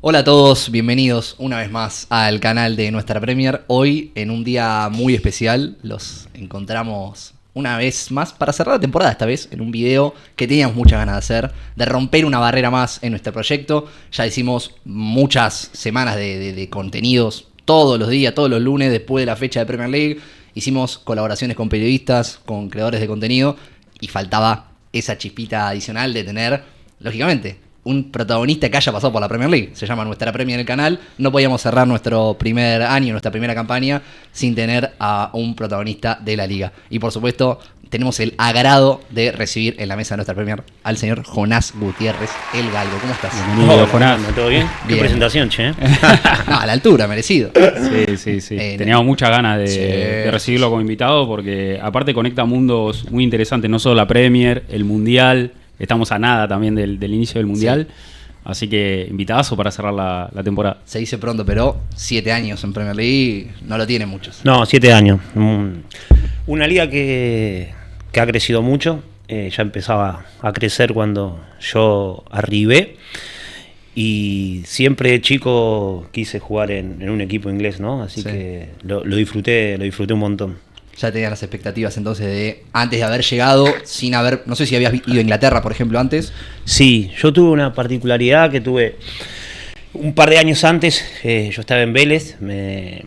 Hola a todos, bienvenidos una vez más al canal de Nuestra Premier. Hoy, en un día muy especial, los encontramos una vez más para cerrar la temporada, esta vez en un video que teníamos muchas ganas de hacer, de romper una barrera más en nuestro proyecto. Ya hicimos muchas semanas de contenidos todos los días, todos los lunes, después de la fecha de Premier League. Hicimos colaboraciones con periodistas, con creadores de contenido, y faltaba esa chispita adicional de tener, lógicamente, un protagonista que haya pasado por la Premier League. Se llama Nuestra Premier en el canal. No podíamos cerrar nuestro primer año, nuestra primera campaña, sin tener a un protagonista de la liga. Y por supuesto, tenemos el agrado de recibir en la mesa de Nuestra Premier al señor Jonás Gutiérrez, el Galgo. ¿Cómo estás? Bienvenido, Jonás. ¿Todo bien? Qué presentación, che. No, a la altura, merecido. Sí. Teníamos muchas ganas de recibirlo como invitado porque aparte conecta mundos muy interesantes, no solo la Premier, el Mundial. Estamos a nada también del inicio del Mundial. Sí. Así que invitadazo para cerrar la temporada. Se dice pronto, pero 7 años en Premier League no lo tienen muchos. No, 7 años. Una liga que ha crecido mucho. Ya empezaba a crecer cuando yo arribé. Y siempre de chico quise jugar en un equipo inglés, ¿no? Así que lo disfruté un montón. Ya tenías las expectativas entonces de, antes de haber llegado, sin haber, no sé si habías ido a Inglaterra, por ejemplo, antes. Sí, yo tuve una particularidad que tuve un par de años antes. Yo estaba en Vélez, me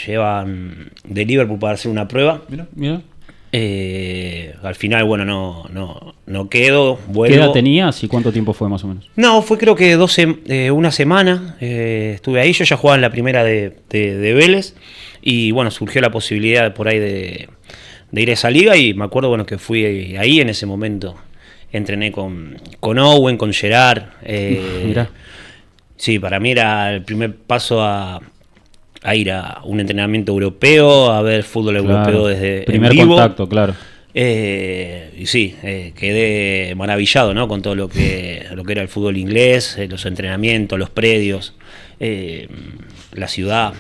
llevan de Liverpool para hacer una prueba. Mira. Al final, bueno, no quedo, vuelvo. ¿Qué edad tenías y cuánto tiempo fue más o menos? No, fue creo que una semana. Estuve ahí, yo ya jugaba en la primera de Vélez. Y bueno, surgió la posibilidad por ahí de ir a esa liga. Y me acuerdo, bueno, que fui ahí en ese momento. Entrené con Owen, con Gerard. Mirá. Sí, para mí era el primer paso a ir a un entrenamiento europeo, a ver fútbol europeo desde primer en vivo. Contacto, claro. Y sí, quedé maravillado, ¿no? Con todo lo que era el fútbol inglés, los entrenamientos, los predios, la ciudad.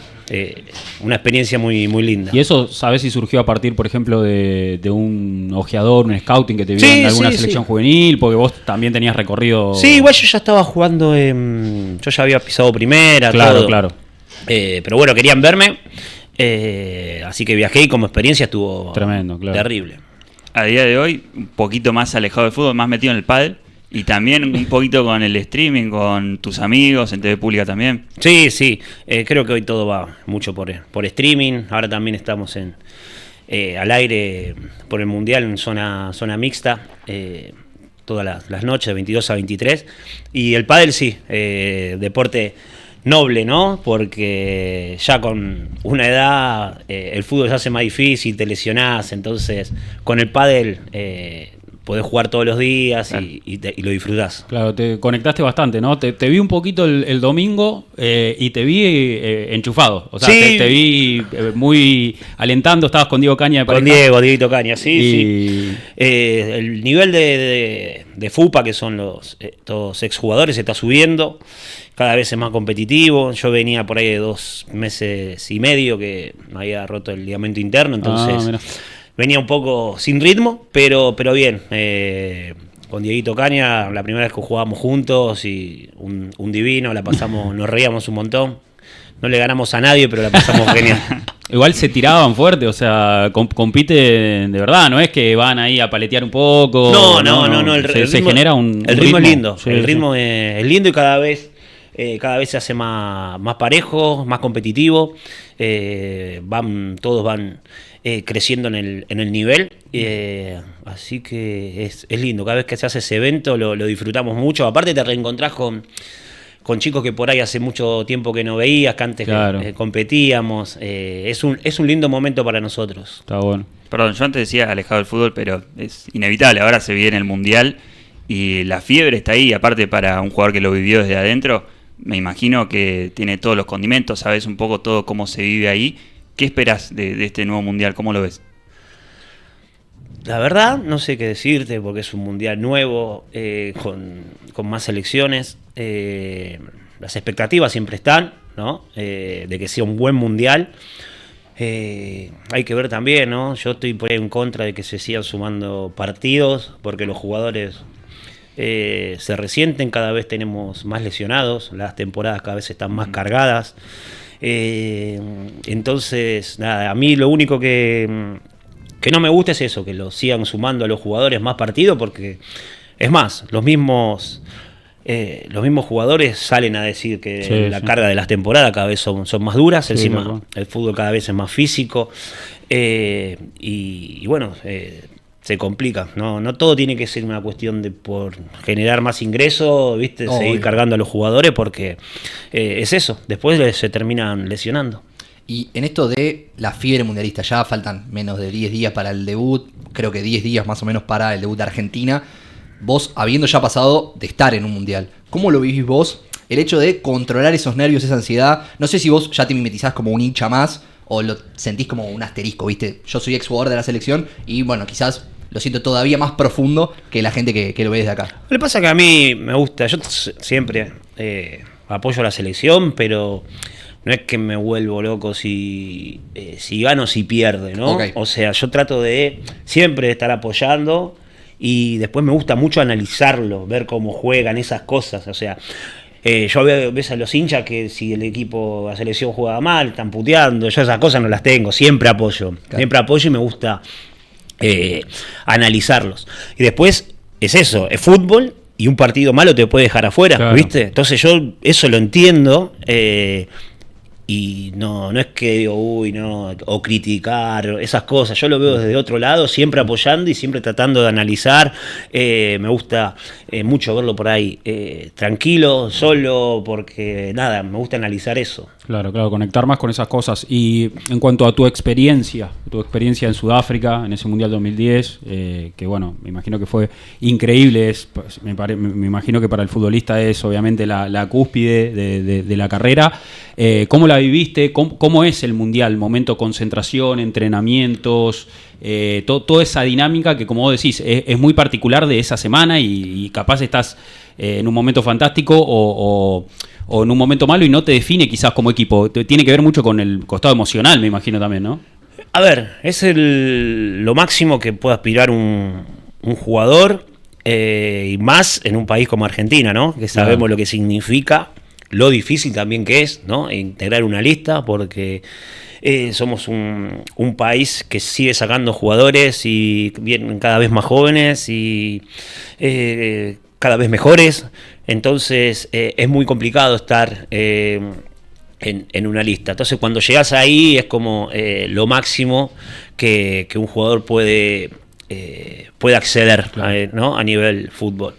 Una experiencia muy, muy linda. ¿Y eso sabés si surgió a partir, por ejemplo, de un ojeador, un scouting que te vio en alguna selección juvenil? Porque vos también tenías recorrido... Sí, igual yo ya estaba jugando, yo ya había pisado primera, todo. Claro. Pero bueno, querían verme, así que viajé y como experiencia estuvo tremendo, claro. Terrible. A día de hoy, un poquito más alejado del fútbol, más metido en el pádel. Y también un poquito con el streaming, con tus amigos, en TV Pública también. Sí. Creo que hoy todo va mucho por streaming. Ahora también estamos al aire por el Mundial en zona mixta. Todas las noches, de 22 a 23. Y el pádel sí, deporte noble, ¿no? Porque ya con una edad el fútbol se hace más difícil, te lesionás. Entonces con el pádel... podés jugar todos los días y lo disfrutás. Claro, te conectaste bastante, ¿no? Te vi un poquito el domingo y te vi enchufado. O sea, sí. te vi muy alentando, estabas con Diego Caña de pareja. Con Dieguito Caña, sí. El nivel de FUPA, que son todos exjugadores, está subiendo. Cada vez es más competitivo. Yo venía por ahí de 2 meses y medio que me había roto el ligamento interno, entonces... Venía un poco sin ritmo, pero bien. Con Dieguito Caña, la primera vez que jugábamos juntos, y un divino, la pasamos, nos reíamos un montón. No le ganamos a nadie, pero la pasamos genial. Igual se tiraban fuerte, o sea, compiten de verdad, no es que van ahí a paletear un poco. No. Se genera un el ritmo es lindo. Sí, el ritmo es lindo y cada vez se hace más parejo, más competitivo. Todos van creciendo en el nivel, así que es lindo. Cada vez que se hace ese evento lo disfrutamos mucho. Aparte te reencontrás con chicos que por ahí hace mucho tiempo que no veías, que antes competíamos. Es un lindo momento para nosotros. Está bueno. Perdón, yo antes decía alejado del fútbol, pero es inevitable. Ahora se viene el Mundial y la fiebre está ahí. Aparte, para un jugador que lo vivió desde adentro, me imagino que tiene todos los condimentos, sabes un poco todo cómo se vive ahí. ¿Qué esperás de este nuevo Mundial? ¿Cómo lo ves? La verdad, no sé qué decirte, porque es un Mundial nuevo, con más selecciones. Las expectativas siempre están, ¿no? De que sea un buen Mundial. Hay que ver también, ¿no? Yo estoy por ahí en contra de que se sigan sumando partidos, porque los jugadores se resienten, cada vez tenemos más lesionados, las temporadas cada vez están más cargadas. Entonces, nada, a mí lo único que no me gusta es eso, que lo sigan sumando a los jugadores más partidos, porque es más, los mismos jugadores salen a decir que la carga de las temporadas cada vez son más duras, encima el fútbol cada vez es más físico, y bueno, se complica. No todo tiene que ser una cuestión de por generar más ingresos, ¿viste? Seguir cargando a los jugadores, porque es eso, después se terminan lesionando. Y en esto de la fiebre mundialista, ya faltan menos de 10 días para el debut, creo que 10 días más o menos para el debut de Argentina. Vos, habiendo ya pasado de estar en un mundial, ¿cómo lo vivís vos? El hecho de controlar esos nervios, esa ansiedad. No sé si vos ya te mimetizás como un hincha más o lo sentís como un asterisco, ¿viste? Yo soy exjugador de la selección y bueno, quizás lo siento todavía más profundo que la gente que lo ve desde acá. Lo que pasa es que a mí me gusta, yo siempre apoyo a la selección, pero no es que me vuelvo loco si gano o si pierde, ¿no? Okay. O sea, yo trato de siempre estar apoyando y después me gusta mucho analizarlo, ver cómo juegan esas cosas. O sea, yo ves a los hinchas que si el equipo, la selección juega mal, están puteando, yo esas cosas no las tengo, siempre apoyo. Claro. Siempre apoyo y me gusta analizarlos. Y después es eso, es fútbol y un partido malo te puede dejar afuera, claro. ¿Viste? Entonces yo eso lo entiendo. Y no es que digo, o criticar, esas cosas. Yo lo veo desde otro lado, siempre apoyando y siempre tratando de analizar. Me gusta mucho verlo por ahí tranquilo, solo, porque nada, me gusta analizar eso. Claro, conectar más con esas cosas. Y en cuanto a tu experiencia en Sudáfrica, en ese Mundial 2010, que bueno, me imagino que fue increíble, me imagino que para el futbolista es obviamente la cúspide de la carrera. ¿Cómo la viviste? ¿Cómo es el Mundial? Momento concentración, entrenamientos, toda esa dinámica que, como vos decís, es muy particular de esa semana y capaz estás en un momento fantástico o en un momento malo y no te define quizás como equipo. Tiene que ver mucho con el costado emocional, me imagino también, ¿no? A ver, es lo máximo que puede aspirar un jugador, y más en un país como Argentina, ¿no? Que sabemos lo que significa, lo difícil también que es, ¿no? Integrar una lista, porque somos un país que sigue sacando jugadores y vienen cada vez más jóvenes y cada vez mejores. Entonces es muy complicado estar en una lista. Entonces cuando llegas ahí es como lo máximo que un jugador puede acceder, claro. ¿No? A nivel fútbol.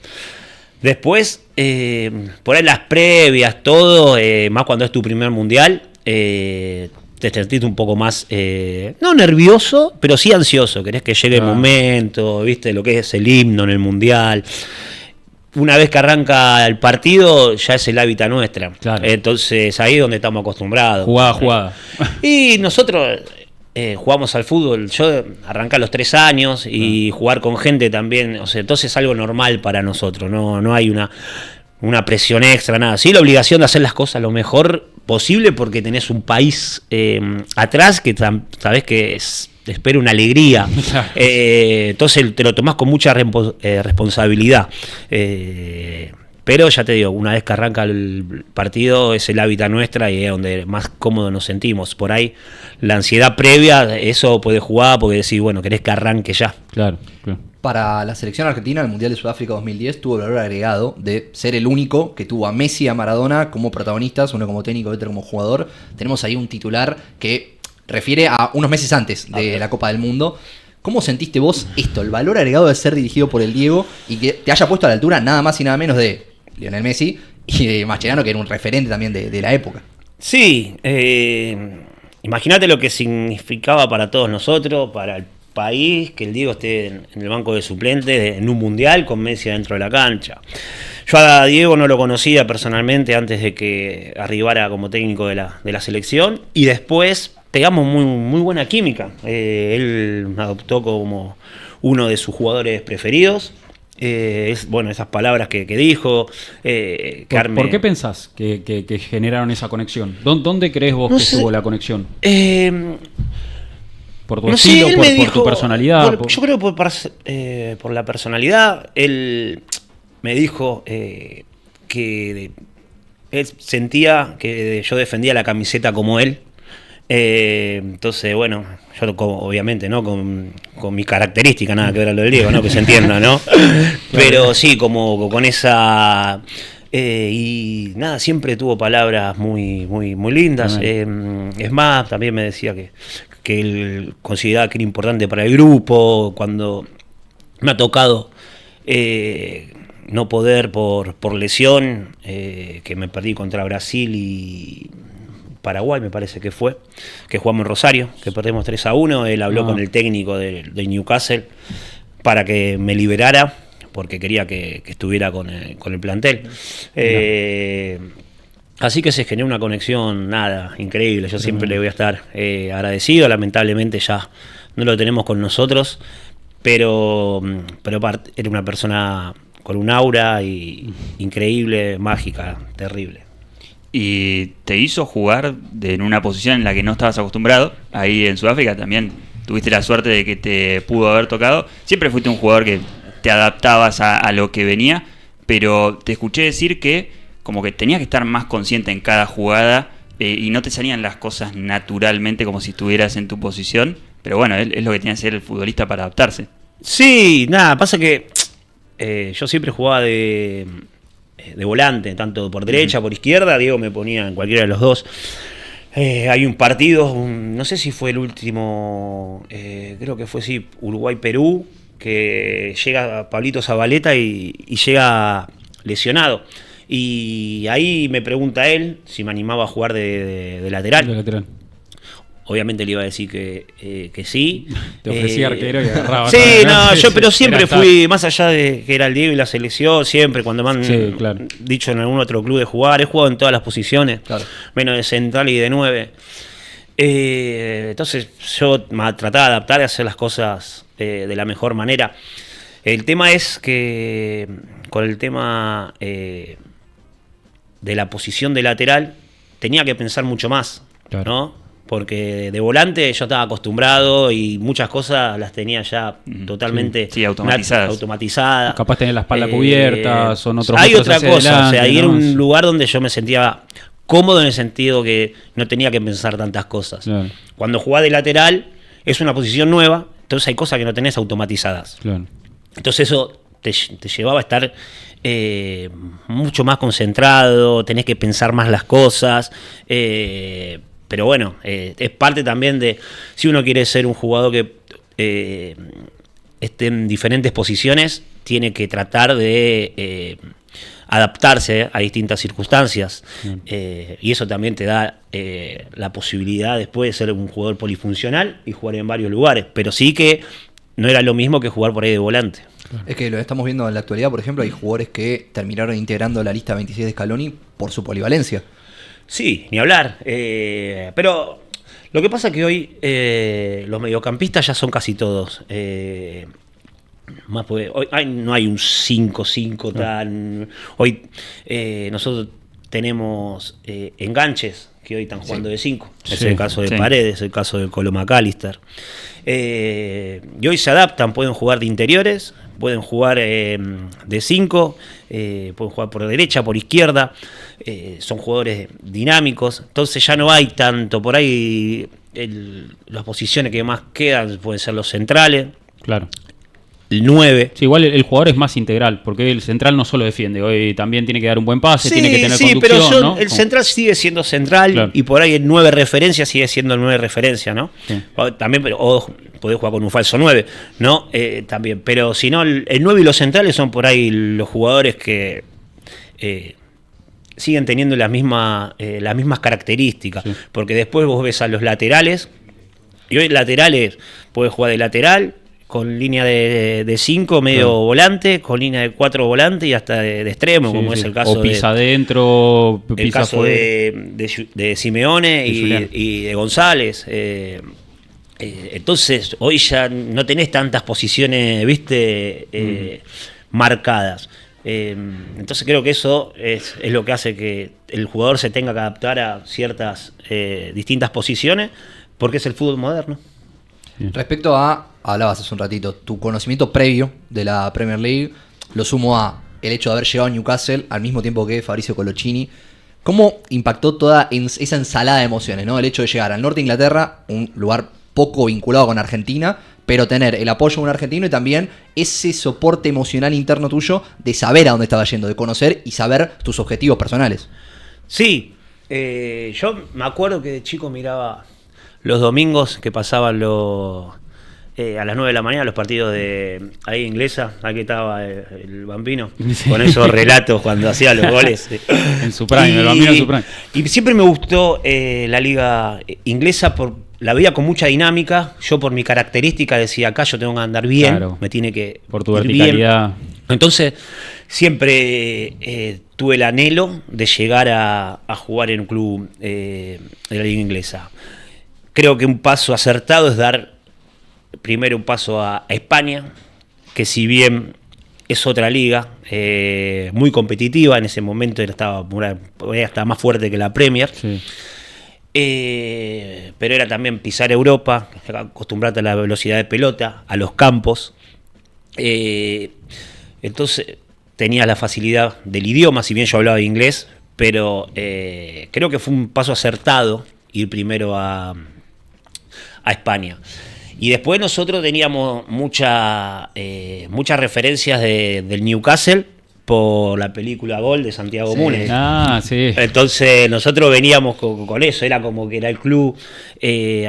Después, por ahí las previas, todo, más cuando es tu primer mundial, te sentís un poco más, no nervioso, pero sí ansioso. Querés que llegue el momento, ¿viste? Lo que es el himno en el mundial. Una vez que arranca el partido, ya es el hábitat nuestra. Claro. Entonces, ahí es donde estamos acostumbrados. Jugada. Y nosotros jugamos al fútbol. Yo arranqué a los 3 años y jugar con gente también. O sea, entonces es algo normal para nosotros. No hay una presión extra, nada. Sí, la obligación de hacer las cosas lo mejor posible porque tenés un país atrás que sabés que te espera una alegría. Entonces te lo tomás con mucha responsabilidad. Pero ya te digo, una vez que arranca el partido es el hábitat nuestra y es donde más cómodo nos sentimos. Por ahí la ansiedad previa, eso puede jugar porque decís, bueno, querés que arranque ya. Claro. Para la selección argentina, el Mundial de Sudáfrica 2010 tuvo el valor agregado de ser el único que tuvo a Messi y a Maradona como protagonistas, uno como técnico y otro como jugador. Tenemos ahí un titular que refiere a unos meses antes de la Copa del Mundo. ¿Cómo sentiste vos esto, el valor agregado de ser dirigido por el Diego y que te haya puesto a la altura nada más y nada menos de Lionel Messi y de Mascherano, que era un referente también de la época? Sí, imagínate lo que significaba para todos nosotros, para el país, que el Diego esté en el banco de suplentes en un mundial con Messi dentro de la cancha. Yo a Diego no lo conocía personalmente antes de que arribara como técnico de la selección y después pegamos muy buena química. Él me adoptó como uno de sus jugadores preferidos. Esas palabras que dijo. ¿Por qué pensás que generaron esa conexión? ¿Dónde crees vos que estuvo la conexión? ¿Por tu estilo? ¿Por tu personalidad? Yo creo que por la personalidad. Él me dijo que él sentía que yo defendía la camiseta como él. Entonces, bueno, yo obviamente, ¿no? Con mis características, nada que ver a lo del Diego, ¿no? Que se entienda, ¿no? Pero sí, como con esa... y nada, siempre tuvo palabras muy lindas. Es más, también me decía que él consideraba que era importante para el grupo. Cuando me ha tocado no poder por lesión, que me perdí contra Brasil y Paraguay, me parece que fue, que jugamos en Rosario, que perdemos 3-1, él habló con el técnico de Newcastle para que me liberara, porque quería que estuviera con el plantel. Así que se generó una conexión, increíble. Yo siempre le voy a estar agradecido. Lamentablemente ya no lo tenemos con nosotros, pero era una persona con un aura increíble, mágica, terrible. Y te hizo jugar en una posición en la que no estabas acostumbrado. Ahí en Sudáfrica también tuviste la suerte de que te pudo haber tocado. Siempre fuiste un jugador que te adaptabas a lo que venía, pero te escuché decir que como que tenías que estar más consciente en cada jugada y no te salían las cosas naturalmente como si estuvieras en tu posición. Pero bueno, es lo que tiene que hacer el futbolista para adaptarse. Sí, pasa que yo siempre jugaba de volante, tanto por derecha, por izquierda. Diego me ponía en cualquiera de los dos. Hay un partido, no sé si fue el último, creo que fue Uruguay-Perú, que llega Pablito Zabaleta y llega lesionado. Y ahí me pregunta él si me animaba a jugar de lateral. De lateral. Obviamente le iba a decir que sí. Te ofrecía arquero y agarraba. Sí, pero siempre fui, más allá de que era el Diego y la selección, siempre cuando me han dicho en algún otro club de jugar, he jugado en todas las posiciones, menos de central y de 9. Entonces yo me trataba de adaptar y hacer las cosas de la mejor manera. El tema es que con el tema de la posición de lateral tenía que pensar mucho más, ¿no? Porque de volante yo estaba acostumbrado y muchas cosas las tenía ya totalmente automatizadas. Capaz tener la espalda cubierta, son otros hay otra cosa, adelante, ahí era un lugar donde yo me sentía cómodo en el sentido que no tenía que pensar tantas cosas. Claro. Cuando jugás de lateral es una posición nueva, entonces hay cosas que no tenés automatizadas. Claro. Entonces eso te llevaba a estar mucho más concentrado, tenés que pensar más las cosas. Pero bueno, es parte también de, si uno quiere ser un jugador que esté en diferentes posiciones, tiene que tratar de adaptarse a distintas circunstancias. Y eso también te da la posibilidad después de ser un jugador polifuncional y jugar en varios lugares. Pero sí que no era lo mismo que jugar por ahí de volante. Es que lo estamos viendo en la actualidad, por ejemplo, hay jugadores que terminaron integrando la lista 26 de Scaloni por su polivalencia. Sí, ni hablar. Pero lo que pasa es que hoy los mediocampistas ya son casi todos. Hoy no hay un 5-5 tan... Hoy nosotros tenemos enganches que hoy están jugando de 5. Es el caso de Paredes, es el caso de Colo McAllister. Y hoy se adaptan, pueden jugar de interiores, pueden jugar de 5, pueden jugar por derecha, por izquierda. Son jugadores dinámicos, entonces ya no hay tanto por ahí. Las posiciones que más quedan pueden ser los centrales. Claro. El 9. Sí, igual el jugador es más integral, porque el central no solo defiende, hoy también tiene que dar un buen pase, tiene que tener conducción, pero ¿no? El central sigue siendo central, claro. Y por ahí el 9 referencia sigue siendo el 9 referencia, ¿no? Sí. También, o podés jugar con un falso 9, ¿no? También, pero si no, el 9 y los centrales son por ahí los jugadores que siguen teniendo las mismas características, sí. Porque después vos ves a los laterales, y hoy laterales podés jugar de lateral, con línea de 5, medio claro. Volante, con línea de 4 volante y hasta de extremo, sí, como sí. Es el caso o pisa adentro, pisa el caso de Simeone y de González. Entonces, hoy ya no tenés tantas posiciones, viste, marcadas. Entonces creo que eso es lo que hace que el jugador se tenga que adaptar a ciertas distintas posiciones, porque es el fútbol moderno. Respecto a, hablabas hace un ratito, tu conocimiento previo de la Premier League, lo sumo a el hecho de haber llegado a Newcastle al mismo tiempo que Fabrizio Coloccini. ¿Cómo impactó toda esa ensalada de emociones, ¿no? El hecho de llegar al norte de Inglaterra, un lugar poco vinculado con Argentina, pero tener el apoyo de un argentino y también ese soporte emocional interno tuyo de saber a dónde estaba yendo, de conocer y saber tus objetivos personales? Sí, yo me acuerdo que de chico miraba los domingos que pasaban a las 9 de la mañana los partidos de ahí inglesa, aquí estaba el Bambino, sí, con esos relatos cuando hacía los goles. En su prime, el Bambino en su prime. Y siempre me gustó la liga inglesa, la veía con mucha dinámica. Yo por mi característica decía, acá yo tengo que andar bien, claro, me tiene que por tu verticalidad. Bien. Entonces siempre tuve el anhelo de llegar a jugar en un club de la liga inglesa. Creo que un paso acertado es dar primero un paso a España, que si bien es otra liga muy competitiva, en ese momento estaba más fuerte que la Premier, sí, pero era también pisar Europa, acostumbrarte a la velocidad de pelota, a los campos, entonces tenía la facilidad del idioma, si bien yo hablaba inglés, pero creo que fue un paso acertado ir primero a España. Y después nosotros teníamos muchas referencias del Newcastle por la película Gol de Santiago Múnez. Ah, sí. Entonces nosotros veníamos con eso, era como que era el club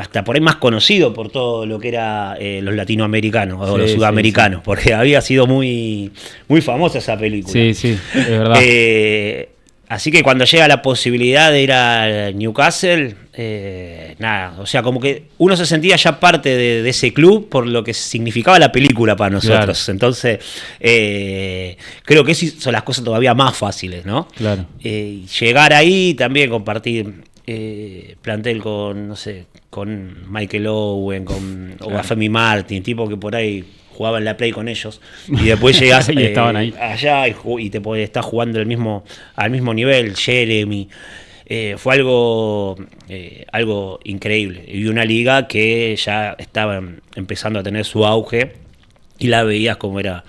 hasta por ahí más conocido por todo lo que era los latinoamericanos o los sudamericanos, sí, porque había sido muy, muy famosa esa película. Sí, sí, es verdad. Así que cuando llega la posibilidad de ir a Newcastle, nada, o sea, como que uno se sentía ya parte de ese club por lo que significaba la película para nosotros. Claro. Entonces, creo que esas son las cosas todavía más fáciles, ¿no? Claro. Llegar ahí, también compartir plantel con, no sé, con Michael Owen, o a Femi Martin, tipo que por ahí jugaba en la Play con ellos, y después llegás y estaban ahí. allá y te estás jugando al mismo nivel, Jeremy. Fue algo increíble. Y una liga que ya estaba empezando a tener su auge y la veías como era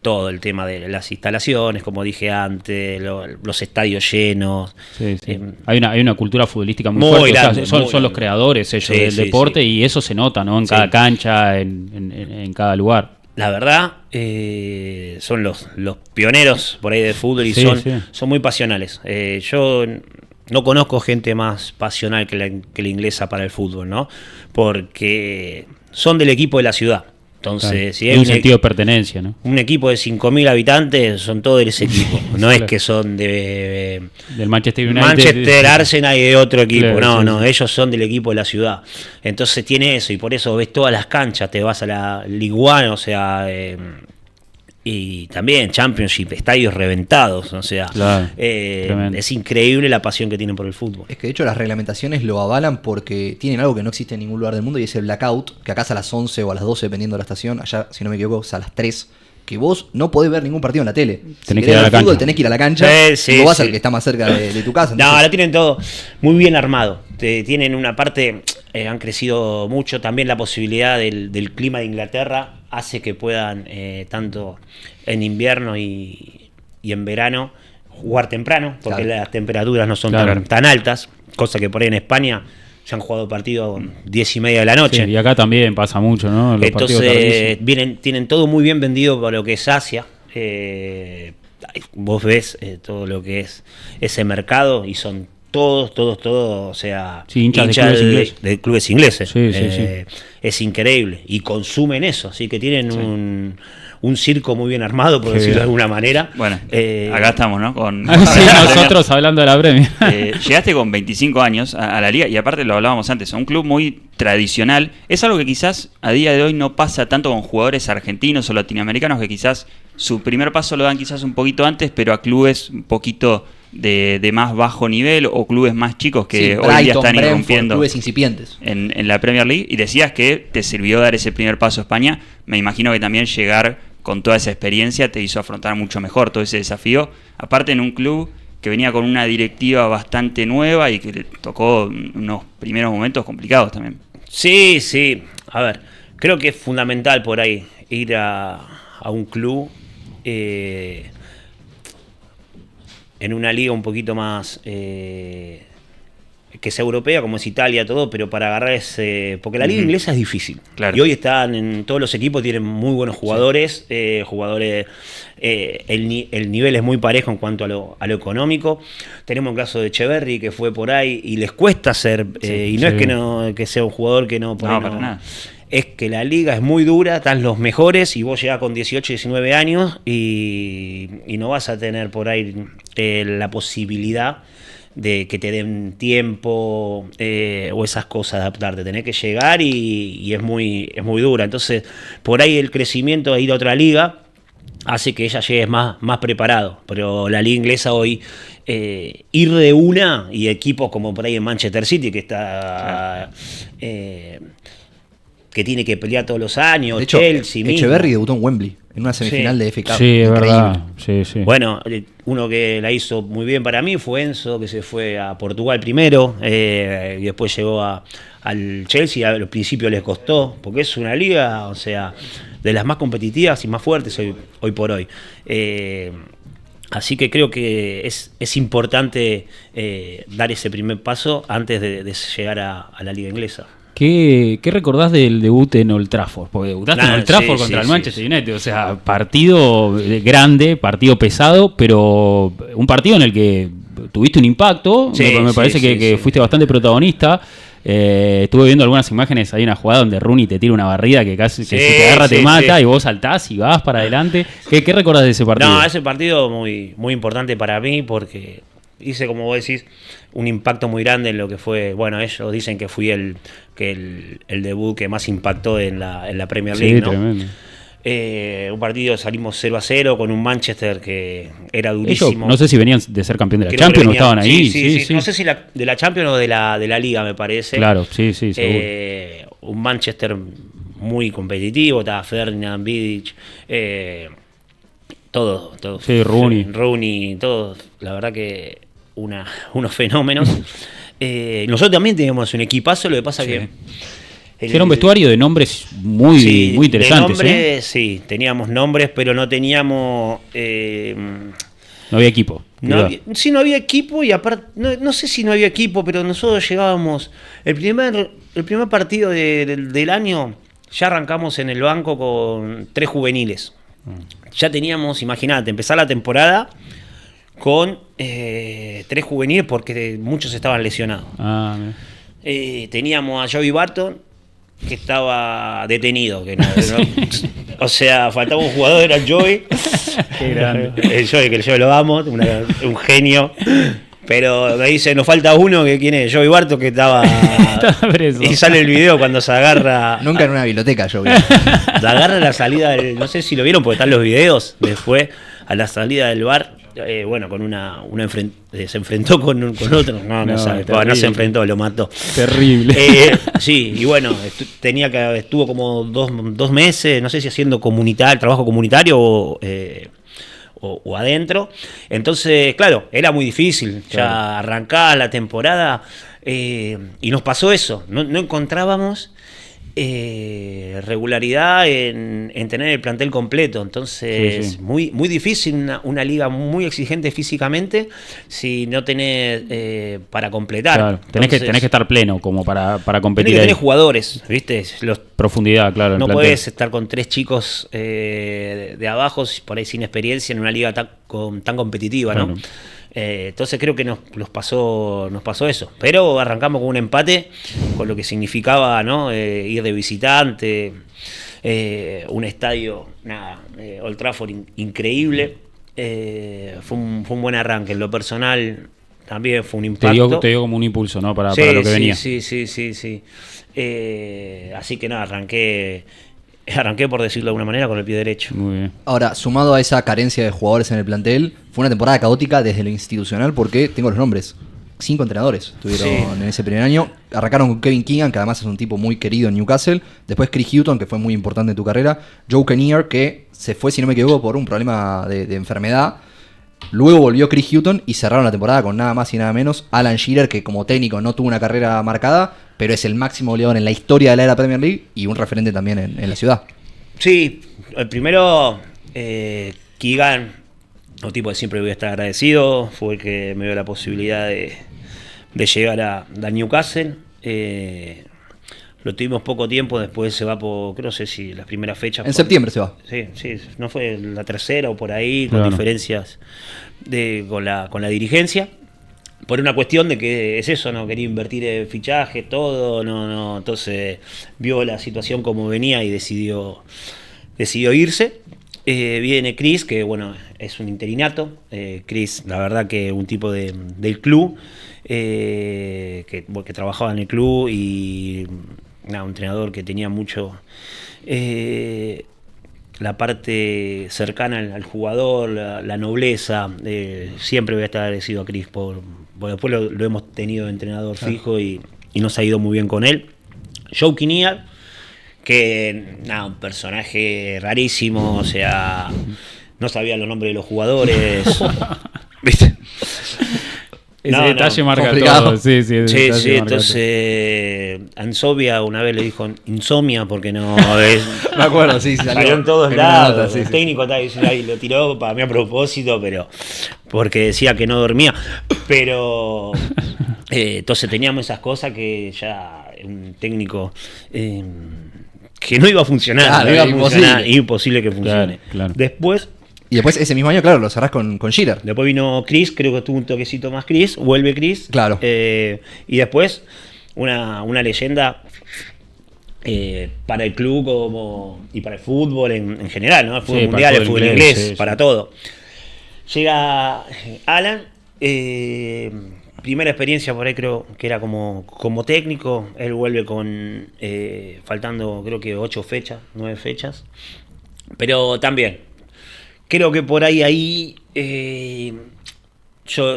todo el tema de las instalaciones, como dije antes, los estadios llenos. Sí, sí. Hay una cultura futbolística muy fuerte. Grande, o sea, son los creadores ellos del deporte, y eso se nota, ¿no? En cada cancha, en cada lugar. La verdad, son los pioneros por ahí del fútbol y son muy pasionales. Yo no conozco gente más pasional que la inglesa para el fútbol, ¿no? Porque son del equipo de la ciudad. Entonces, claro, si hay un sentido de pertenencia, ¿no? Un equipo de 5.000 habitantes son todos de ese equipo. No es que son del Manchester United, Manchester, Arsenal y de otro equipo. Claro, ellos son del equipo de la ciudad. Entonces tiene eso, y por eso ves todas las canchas, te vas a la Ligue 1, o sea, y también Championship, estadios reventados, o sea, claro, es increíble la pasión que tienen por el fútbol. Es que de hecho las reglamentaciones lo avalan porque tienen algo que no existe en ningún lugar del mundo, y es el blackout, que acá es a las 11 o a las 12 dependiendo de la estación, allá si no me equivoco es a las 3, que vos no podés ver ningún partido en la tele. Tenés que ir a la cancha. Tenés que ir a la cancha, y vos vas al que está más cerca de tu casa. Entonces... No, lo tienen todo muy bien armado. Tienen una parte, han crecido mucho, también la posibilidad del clima de Inglaterra hace que puedan, tanto en invierno y en verano, jugar temprano, porque las temperaturas no son tan altas, cosa que por ahí en España ya han jugado partidos 10:30 de la noche. Sí, y acá también pasa mucho, ¿no? Entonces tienen todo muy bien vendido por lo que es Asia. Vos ves todo lo que es ese mercado y son todos, o sea, hinchas de clubes ingleses. Sí. Es increíble. Y consumen eso, así que tienen un circo muy bien armado, por decirlo de alguna manera. Bueno, acá estamos, ¿no? Nosotros hablando de la Premier. Llegaste con 25 años a la liga, y aparte lo hablábamos antes, un club muy tradicional. Es algo que quizás a día de hoy no pasa tanto con jugadores argentinos o latinoamericanos, que quizás su primer paso lo dan quizás un poquito antes, pero a clubes un poquito de más bajo nivel, o clubes más chicos que hoy día están irrumpiendo, clubes incipientes en la Premier League. Y decías que te sirvió dar ese primer paso a España. Me imagino que también llegar con toda esa experiencia te hizo afrontar mucho mejor todo ese desafío, aparte en un club que venía con una directiva bastante nueva y que le tocó unos primeros momentos complicados también. Sí, a ver, creo que es fundamental por ahí ir a un club en una liga un poquito más que sea europea, como es Italia, todo, pero para agarrar ese... Porque la liga inglesa es difícil. Claro. Y hoy todos los equipos tienen muy buenos jugadores, el nivel es muy parejo en cuanto a lo económico. Tenemos el caso de Echeverri, que fue por ahí, y les cuesta ser, y no es que sea un jugador que no... No, para nada. Es que la liga es muy dura, están los mejores y vos llegás con 18, 19 años y no vas a tener por ahí la posibilidad de que te den tiempo o esas cosas, adaptarte. Tenés que llegar y es muy dura. Entonces, por ahí el crecimiento de ir a otra liga hace que ella llegue más preparado. Pero la liga inglesa hoy, ir de una, y equipos como por ahí en Manchester City, que está... que tiene que pelear todos los años, de hecho, Chelsea mismo. Echeverri debutó en Wembley, en una semifinal de FA Cup. Sí, es Increíble. verdad. Sí, sí. Bueno, uno que la hizo muy bien para mí fue Enzo, que se fue a Portugal primero, y después llegó al Chelsea. Al principio les costó, porque es una liga, o sea, de las más competitivas y más fuertes hoy por hoy. Así que creo que es importante dar ese primer paso antes de llegar a la liga inglesa. ¿Qué recordás del debut en Old Trafford? Porque debutaste en Old Trafford contra el Manchester United, o sea, partido grande, partido pesado, pero un partido en el que tuviste un impacto, me parece que fuiste bastante protagonista. Estuve viendo algunas imágenes, hay una jugada donde Rooney te tira una barrida que casi si te agarra te mata y vos saltás y vas para adelante. ¿Qué recordás de ese partido? No, ese partido muy importante para mí porque hice, como vos decís, un impacto muy grande en lo que fue, bueno, ellos dicen que fui el debut que más impactó en la Premier League, ¿no? Tremendo. Un partido salimos 0-0 con un Manchester que era durísimo. Ellos, no sé si venían de ser campeón de la Creo Champions o venían, estaban ahí. Sí. No sé si de la Champions o de la Liga, me parece. Claro, sí, seguro. Un Manchester muy competitivo, estaba Ferdinand, Vidic, todos. Sí, Rooney, todos, la verdad que unos fenómenos. Nosotros también teníamos un equipazo, lo que pasa que... Era un vestuario de nombres muy interesantes. De nombres, sí, teníamos nombres, pero no teníamos... no había equipo. No había equipo y aparte, no sé si no había equipo, pero nosotros llegábamos... El primer partido del año, ya arrancamos en el banco con 3 juveniles. Ya teníamos, imagínate, empezar la temporada con 3 juveniles porque muchos estaban lesionados. Teníamos a Joey Barton, que estaba detenido. O sea, faltaba un jugador, era el Joey. Qué grande. El Joey, que yo lo amo, un genio. Pero me dice, nos falta uno, que quién es, Joey Barton, que estaba preso. Y sale el video cuando se agarra... Nunca en una biblioteca yo vi. Se agarra a la salida no sé si lo vieron porque están los videos. Después, a la salida del bar, bueno, con se enfrentó con otro. No se enfrentó, lo mató. Terrible. Sí, y bueno, estuvo como dos meses, no sé si haciendo trabajo comunitario o adentro. Entonces, claro, era muy difícil. Ya arrancaba la temporada y nos pasó eso. No encontrábamos regularidad en tener el plantel completo. Entonces, muy difícil, una liga muy exigente físicamente si no tenés para completar. Claro, tenés que estar pleno como para competir. Tenés que tener jugadores, ¿viste? Profundidad, claro. No podés estar con 3 chicos de abajo, por ahí sin experiencia, en una liga tan competitiva, ¿no? Claro. Entonces creo que nos pasó eso. Pero arrancamos con un empate, con lo que significaba, ¿no? Ir de visitante, un estadio, Old Trafford increíble. Fue un buen arranque. En lo personal también fue un impacto. Te dio como un impulso, ¿no? Para lo que venía. Sí. Así que nada, arranqué, por decirlo de alguna manera, con el pie derecho. Muy bien. Ahora, sumado a esa carencia de jugadores en el plantel, fue una temporada caótica desde lo institucional porque tengo los nombres. 5 entrenadores estuvieron en ese primer año. Arrancaron con Kevin Keegan, que además es un tipo muy querido en Newcastle. Después Chris Hughton, que fue muy importante en tu carrera. Joe Kinnear, que se fue, si no me equivoco, por un problema de enfermedad. Luego volvió Chris Hughton y cerraron la temporada con nada más y nada menos Alan Shearer, que como técnico no tuvo una carrera marcada, pero es el máximo goleador en la historia de la era Premier League y un referente también en la ciudad. Sí, el primero Keegan, un tipo que siempre voy a estar agradecido, fue el que me dio la posibilidad de llegar a Newcastle. Lo tuvimos poco tiempo, después se va por, no sé si las primeras fechas. En septiembre se va. Sí, no fue la tercera o por ahí, con diferencias con la dirigencia. Por una cuestión de que es eso, no quería invertir en fichaje, todo, no. Entonces vio la situación como venía y decidió irse. Viene Chris, que bueno, es un interinato. Chris, la verdad que un tipo del club, que trabajaba en el club y un entrenador que tenía mucho la parte cercana al jugador, la nobleza. Siempre voy a estar agradecido a Chris porque después lo hemos tenido de entrenador fijo y nos ha ido muy bien con él. Joe Kinnear, que un personaje rarísimo, o sea, no sabía los nombres de los jugadores. ¿Viste? Ese detalle marca complicado. Todo. Sí, entonces Ansovia una vez le dijo insomnia porque no es. Me acuerdo, sí, salió en todos lados. El técnico estaba diciendo ahí, lo tiró para mí a propósito, pero porque decía que no dormía. Pero entonces teníamos esas cosas que ya un técnico que no iba a funcionar, claro, no iba a funcionar, imposible que funcione. Claro. Y después ese mismo año, claro, lo cerrás con Shearer. Después vino Chris, creo que tuvo un toquecito más Chris, vuelve Chris. Claro. Y después una leyenda para el club y para el fútbol en general, ¿no? El fútbol mundial, el fútbol inglés, para todo. Llega Alan, primera experiencia por ahí creo que era como técnico. Él vuelve con faltando creo que 9 fechas. Pero también creo que por ahí yo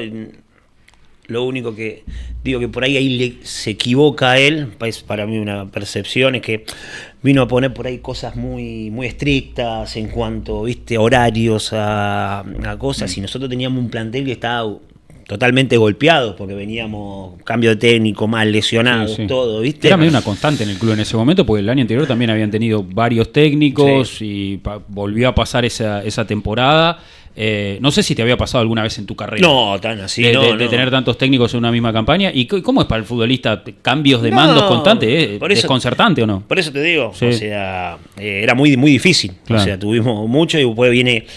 lo único que digo que por ahí se equivoca a él, es para mí una percepción, es que vino a poner por ahí cosas muy, muy estrictas en cuanto, horarios a cosas, y nosotros teníamos un plantel que estaba totalmente golpeado porque veníamos cambio de técnico, mal lesionados, todo, ¿viste? Era medio una constante en el club en ese momento porque el año anterior también habían tenido varios técnicos y volvió a pasar esa temporada. No sé si te había pasado alguna vez en tu carrera. No, tan así, de tener tantos técnicos en una misma campaña. ¿Y cómo es para el futbolista cambios de mandos constantes? ¿Es desconcertante o no? Por eso te digo, o sea, era muy, muy difícil. Claro. O sea, tuvimos mucho y después viene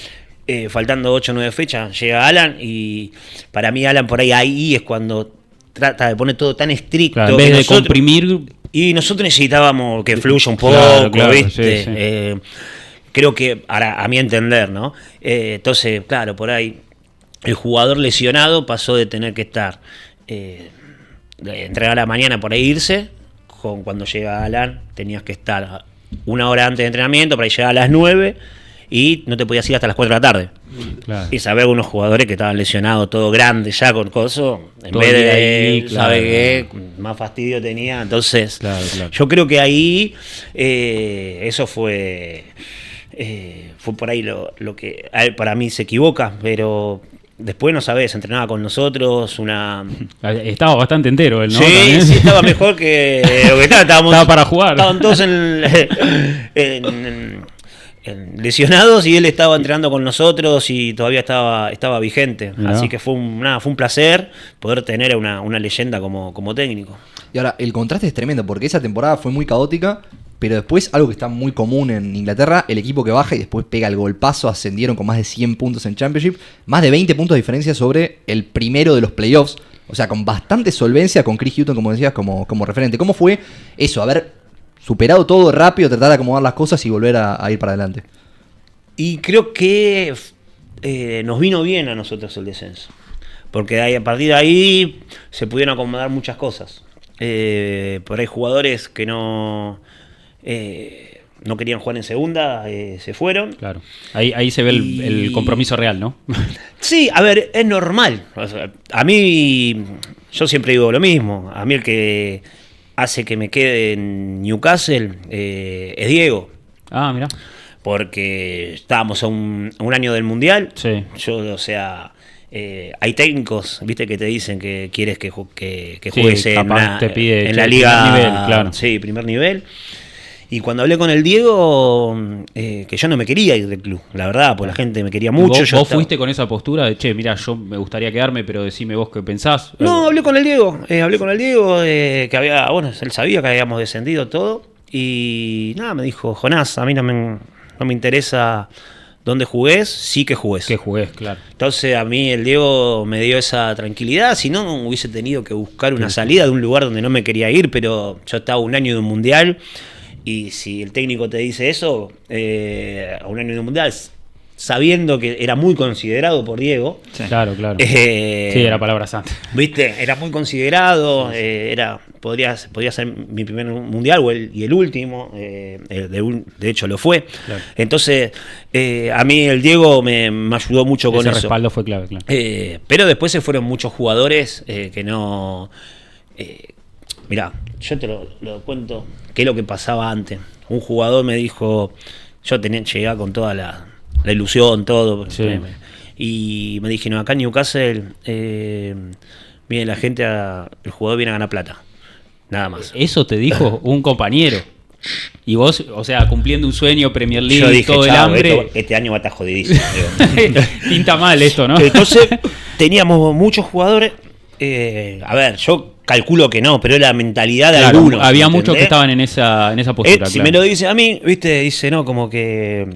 faltando 8 o 9 fechas, llega Alan y para mí Alan por ahí es cuando trata de poner todo tan estricto. Claro, en vez de comprimir. Y nosotros necesitábamos que fluya un poco, ¿viste? Sí. Creo que, a mi entender, ¿no? Entonces, claro, por ahí el jugador lesionado pasó de tener que estar de entregar a la mañana por ahí irse, cuando llega Alan tenías que estar 1 hora antes de entrenamiento, para ahí llegar a las 9 y no te podías ir hasta las 4 de la tarde. Claro. Y saber unos jugadores que estaban lesionados, todo grande ya con coso, en todo vez de ahí, ¿sabe qué? Más fastidio tenía. Entonces, yo creo que ahí eso fue por ahí lo que para mí se equivoca, pero después no sabés, entrenaba con nosotros Estaba bastante entero él, ¿no? Sí, estaba mejor que lo que estaba para jugar. Estaban todos lesionados y él estaba entrenando con nosotros y todavía estaba vigente. ¿No? Así que fue un placer poder tener una leyenda como técnico. Y ahora, el contraste es tremendo porque esa temporada fue muy caótica, pero después algo que está muy común en Inglaterra, el equipo que baja y después pega el golpazo, ascendieron con más de 100 puntos en Championship, más de 20 puntos de diferencia sobre el primero de los playoffs, o sea, con bastante solvencia, con Chris Hughton, como decías, como referente. ¿Cómo fue eso? Haber superado todo rápido, tratar de acomodar las cosas y volver a ir para adelante. Y creo que nos vino bien a nosotros el descenso, porque a partir de ahí se pudieron acomodar muchas cosas. Por ahí jugadores que no querían jugar en segunda, se fueron. Claro. Ahí se ve el compromiso real, ¿no? Sí, a ver, es normal. O sea, a mí, yo siempre digo lo mismo. A mí el que hace que me quede en Newcastle es Diego. Ah, mirá. Porque estábamos a un año del Mundial. Sí. Yo, o sea, hay técnicos, viste, que te dicen que quieres que juegues en la liga. Nivel, claro. Sí, primer nivel. Y cuando hablé con el Diego, que yo no me quería ir del club, la verdad, porque la gente me quería mucho. ¿Vos fuiste con esa postura de, che, mira, yo me gustaría quedarme, pero decime vos qué pensás? No, hablé con el Diego, que había, bueno, él sabía que habíamos descendido todo. Y nada, me dijo, Jonás, a mí no me interesa dónde jugués, sí que jugués. Que jugués, claro. Entonces a mí el Diego me dio esa tranquilidad, si no hubiese tenido que buscar una salida de un lugar donde no me quería ir, pero yo estaba un año de un mundial y si el técnico te dice eso, a un año de un mundial, sabiendo que era muy considerado por Diego. Sí. Claro. Sí, era palabra santa. ¿Viste? Era muy considerado, podría ser mi primer mundial y el último, de hecho lo fue. Claro. Entonces, a mí el Diego me ayudó mucho con eso. Ese respaldo fue clave, claro. Pero después se fueron muchos jugadores que no... mirá, yo te lo cuento, qué es lo que pasaba antes. Un jugador me dijo, llegué con toda la ilusión, todo. Sí. Y me dije, no, acá en Newcastle viene la gente, el jugador viene a ganar plata. Nada más. Eso te dijo un compañero. Y vos, o sea, cumpliendo un sueño, Premier League, yo dije, todo el hambre. Este año va a estar jodidísimo. Pinta mal esto, ¿no? Entonces, teníamos muchos jugadores. A ver, yo calculo que no, pero era la mentalidad de algunos. Había muchos que estaban en esa postura. Si me lo dice a mí, viste, dice, no, como que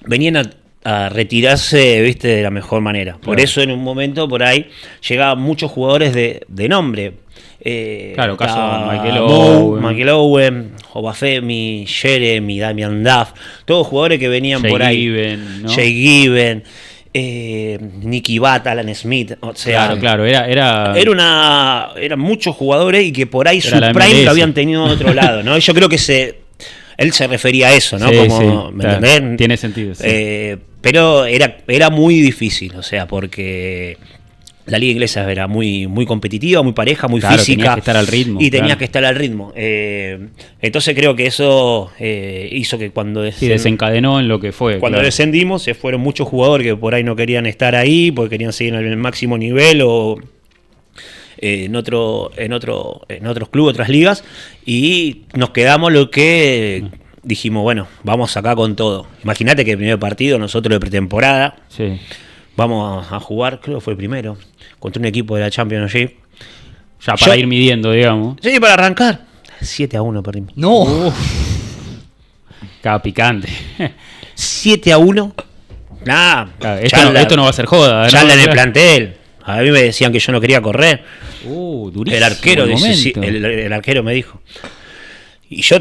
venían a retirarse, viste, de la mejor manera. Por eso en un momento por ahí llegaban muchos jugadores de nombre. Claro, caso Michael Owen, Obafemi, Jeremy, Damian Duff, todos jugadores que venían por ahí. Jay Given, Nicky Butt, Alan Smith, o sea, claro, eran muchos jugadores y que por ahí su prime lo habían tenido en otro lado, ¿no? Y yo creo que él se refería a eso, ¿no? Sí, como, sí, ¿me entendés? Tiene sentido. Sí. Pero era muy difícil, o sea, porque la liga inglesa era muy, muy competitiva, muy pareja, muy física. Tenías que estar al ritmo. Y tenías que estar al ritmo. Entonces creo que eso hizo que cuando... desencadenó en lo que fue. Cuando descendimos, se fueron muchos jugadores que por ahí no querían estar ahí, porque querían seguir en el máximo nivel o... en otros clubes, otras ligas, y nos quedamos lo que dijimos, bueno, vamos acá con todo. Imagínate que el primer partido, nosotros de pretemporada, vamos a jugar, creo que fue el primero, contra un equipo de la Championship. Ya para ir midiendo, digamos. Sí, para arrancar. 7-1 perdimos. No. Cada picante. 7-1. Nah, esto no va a ser joda. Charla en el plantel. A mí me decían que yo no quería correr. Durísimo. El arquero el arquero me dijo. Y yo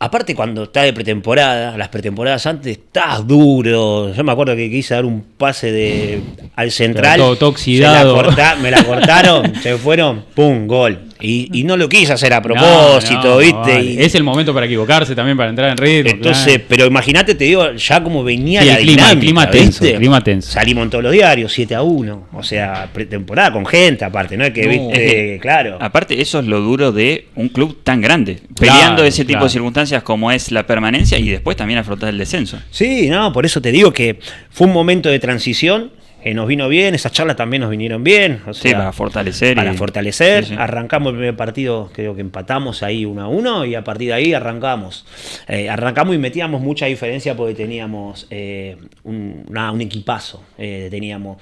aparte cuando estás de pretemporada, las pretemporadas antes, estás duro. Yo me acuerdo que quise dar un pase al central. Todo oxidado. Me la cortaron, se fueron, pum, gol. Y no lo quise hacer a propósito, ¿viste? Vale. Es el momento para equivocarse también, para entrar en ritmo. Entonces, pero imagínate, te digo, ya como venía la dinámica, clima tenso. Salimos en todos los diarios, 7-1. O sea, pretemporada con gente aparte, ¿no? Viste, claro. Aparte, eso es lo duro de un club tan grande. Peleando ese tipo de circunstancias como es la permanencia y después también afrontar el descenso. Sí, no, por eso te digo que fue un momento de transición. Nos vino bien, esas charlas también nos vinieron bien. O sea, para fortalecer. Sí. Arrancamos el primer partido, creo que empatamos ahí 1-1 y a partir de ahí arrancamos. Arrancamos y metíamos mucha diferencia porque teníamos un equipazo. Teníamos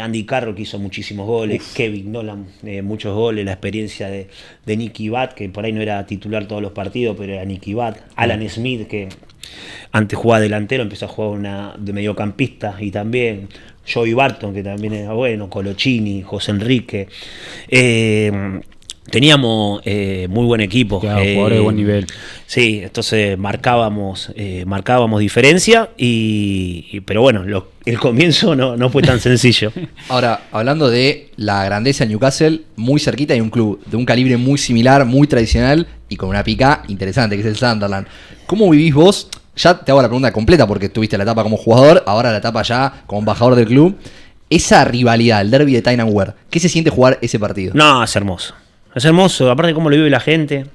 Andy Carroll, que hizo muchísimos goles, Kevin Nolan, muchos goles, la experiencia de Nicky Butt, que por ahí no era titular todos los partidos, pero era Nicky Butt, Alan Smith, que antes jugaba delantero, empezó a jugar de mediocampista, y también Joey Barton, que también era bueno, Colochini, José Enrique. Teníamos muy buen equipo. Claro, jugadores de buen nivel. Sí, entonces marcábamos diferencia, pero bueno, el comienzo no fue tan sencillo. Ahora, hablando de la grandeza de Newcastle, muy cerquita hay un club de un calibre muy similar, muy tradicional y con una pica interesante, que es el Sunderland. ¿Cómo vivís vos? Ya te hago la pregunta completa porque tuviste la etapa como jugador, ahora la etapa ya como embajador del club. Esa rivalidad, el derbi de Tyne & Wear, ¿qué se siente jugar ese partido? No, es hermoso. Es hermoso, aparte de cómo lo vive la gente.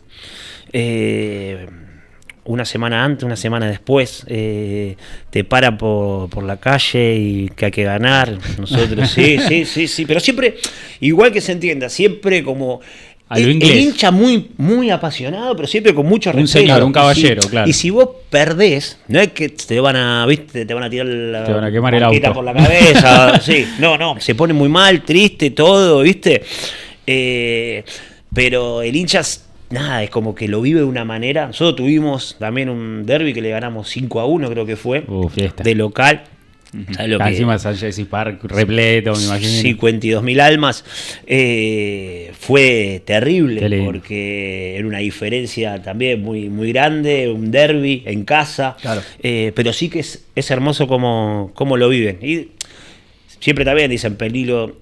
Una semana antes, una semana después, te para por la calle y que hay que ganar. Nosotros, sí. Pero siempre, igual que se entienda, siempre como A lo inglés. El hincha muy apasionado, pero siempre con mucho respeto. Un señor, un caballero, claro. Y si vos perdés, no es que te van a tirar te van a quemar el auto por la cabeza. Sí, no, se pone muy mal, triste, todo, ¿viste? Pero el hincha, nada, es como que lo vive de una manera. Nosotros tuvimos también un derbi que le ganamos 5-1, creo que fue, fiesta. de local. ¿Sabes lo que encima San Jesse Park repleto, me imagino. 52.000 almas. Fue terrible porque era una diferencia también muy grande, un derbi en casa. Claro. Pero sí que es hermoso como lo viven. Y siempre también dicen peligro,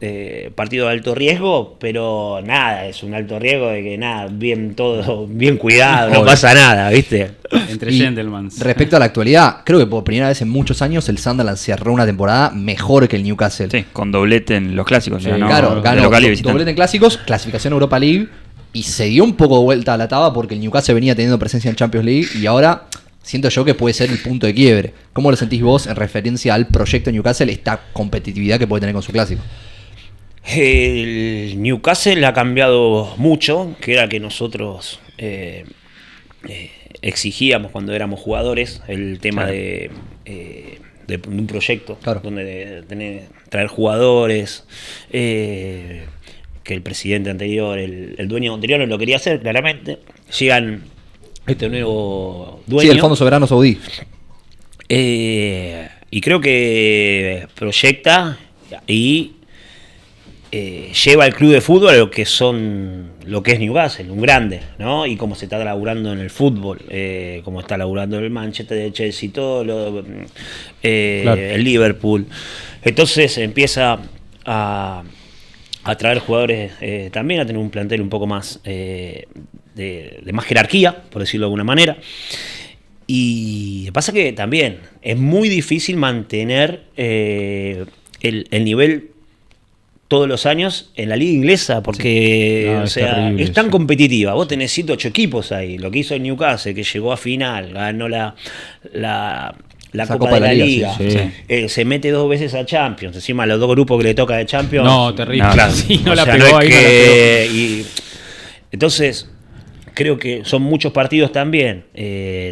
partido de alto riesgo, pero nada, es un alto riesgo de que nada, todo bien cuidado, no pasa nada, ¿viste? Entre gentlemen. Respecto a la actualidad, creo que por primera vez en muchos años el Sunderland cerró una temporada mejor que el Newcastle. Sí, con doblete en los clásicos. Sí, ganó local y visitante. Doblete en clásicos, clasificación Europa League, y se dio un poco de vuelta a la taba porque el Newcastle venía teniendo presencia en Champions League y ahora siento yo que puede ser el punto de quiebre. ¿Cómo lo sentís vos en referencia al proyecto Newcastle, esta competitividad que puede tener con su clásico? El Newcastle ha cambiado mucho, que era que nosotros exigíamos cuando éramos jugadores, el tema de un proyecto, claro, donde traer jugadores, que el presidente anterior, el dueño anterior no lo quería hacer, claramente. Llegan este nuevo dueño. Sí, el Fondo Soberano Saudí. Y creo que proyecta y lleva al club de fútbol a lo que es Newcastle, un grande, ¿no? Y cómo se está laburando en el fútbol, cómo está laburando el Manchester, el Chelsea, todo claro, el Liverpool. Entonces empieza a traer jugadores también, a tener un plantel un poco más de más jerarquía, por decirlo de alguna manera. Y pasa que también es muy difícil mantener el nivel todos los años en la liga inglesa, porque sí. Terrible, es tan competitiva. Vos tenés 7, 8 equipos ahí. Lo que hizo el Newcastle, que llegó a final, ganó la Copa de la Liga, sí. Se mete 2 veces a Champions, encima los 2 grupos que le toca de Champions. No, terrible. Claro. Sí, no o la sea, pegó no es ahí. que, y, entonces, creo que son muchos partidos también.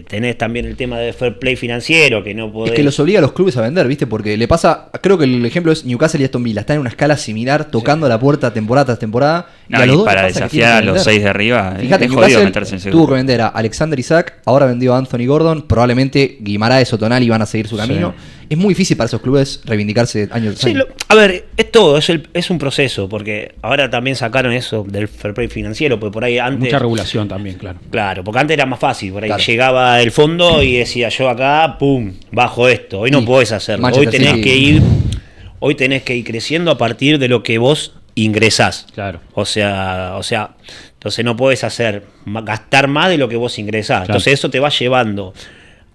Tenés también el tema de fair play financiero, que no podés... Es que los obliga a los clubes a vender, ¿viste? Porque le pasa, creo que el ejemplo es Newcastle y Aston Villa, están en una escala similar, tocando la puerta temporada tras temporada. No, y para desafiar a los 6 de arriba, fíjate, es jodido meterse en ese tuvo grupo. que vender a Alexander Isaac, ahora vendió a Anthony Gordon, probablemente Guimaraes o Tonali van a seguir su camino. Es muy difícil para esos clubes reivindicarse año tras año. A ver, es todo, es un proceso, porque ahora también sacaron eso del fair play financiero, porque por ahí antes... Mucha regulación también, claro. Claro, porque antes era más fácil, por ahí claro, llegaba el fondo y decía yo acá, pum, bajo esto. Hoy no podés hacerlo, hoy tenés que ir creciendo a partir de lo que vos ingresás. Claro. O sea, entonces no podés gastar más de lo que vos ingresás. Claro. Entonces eso te va llevando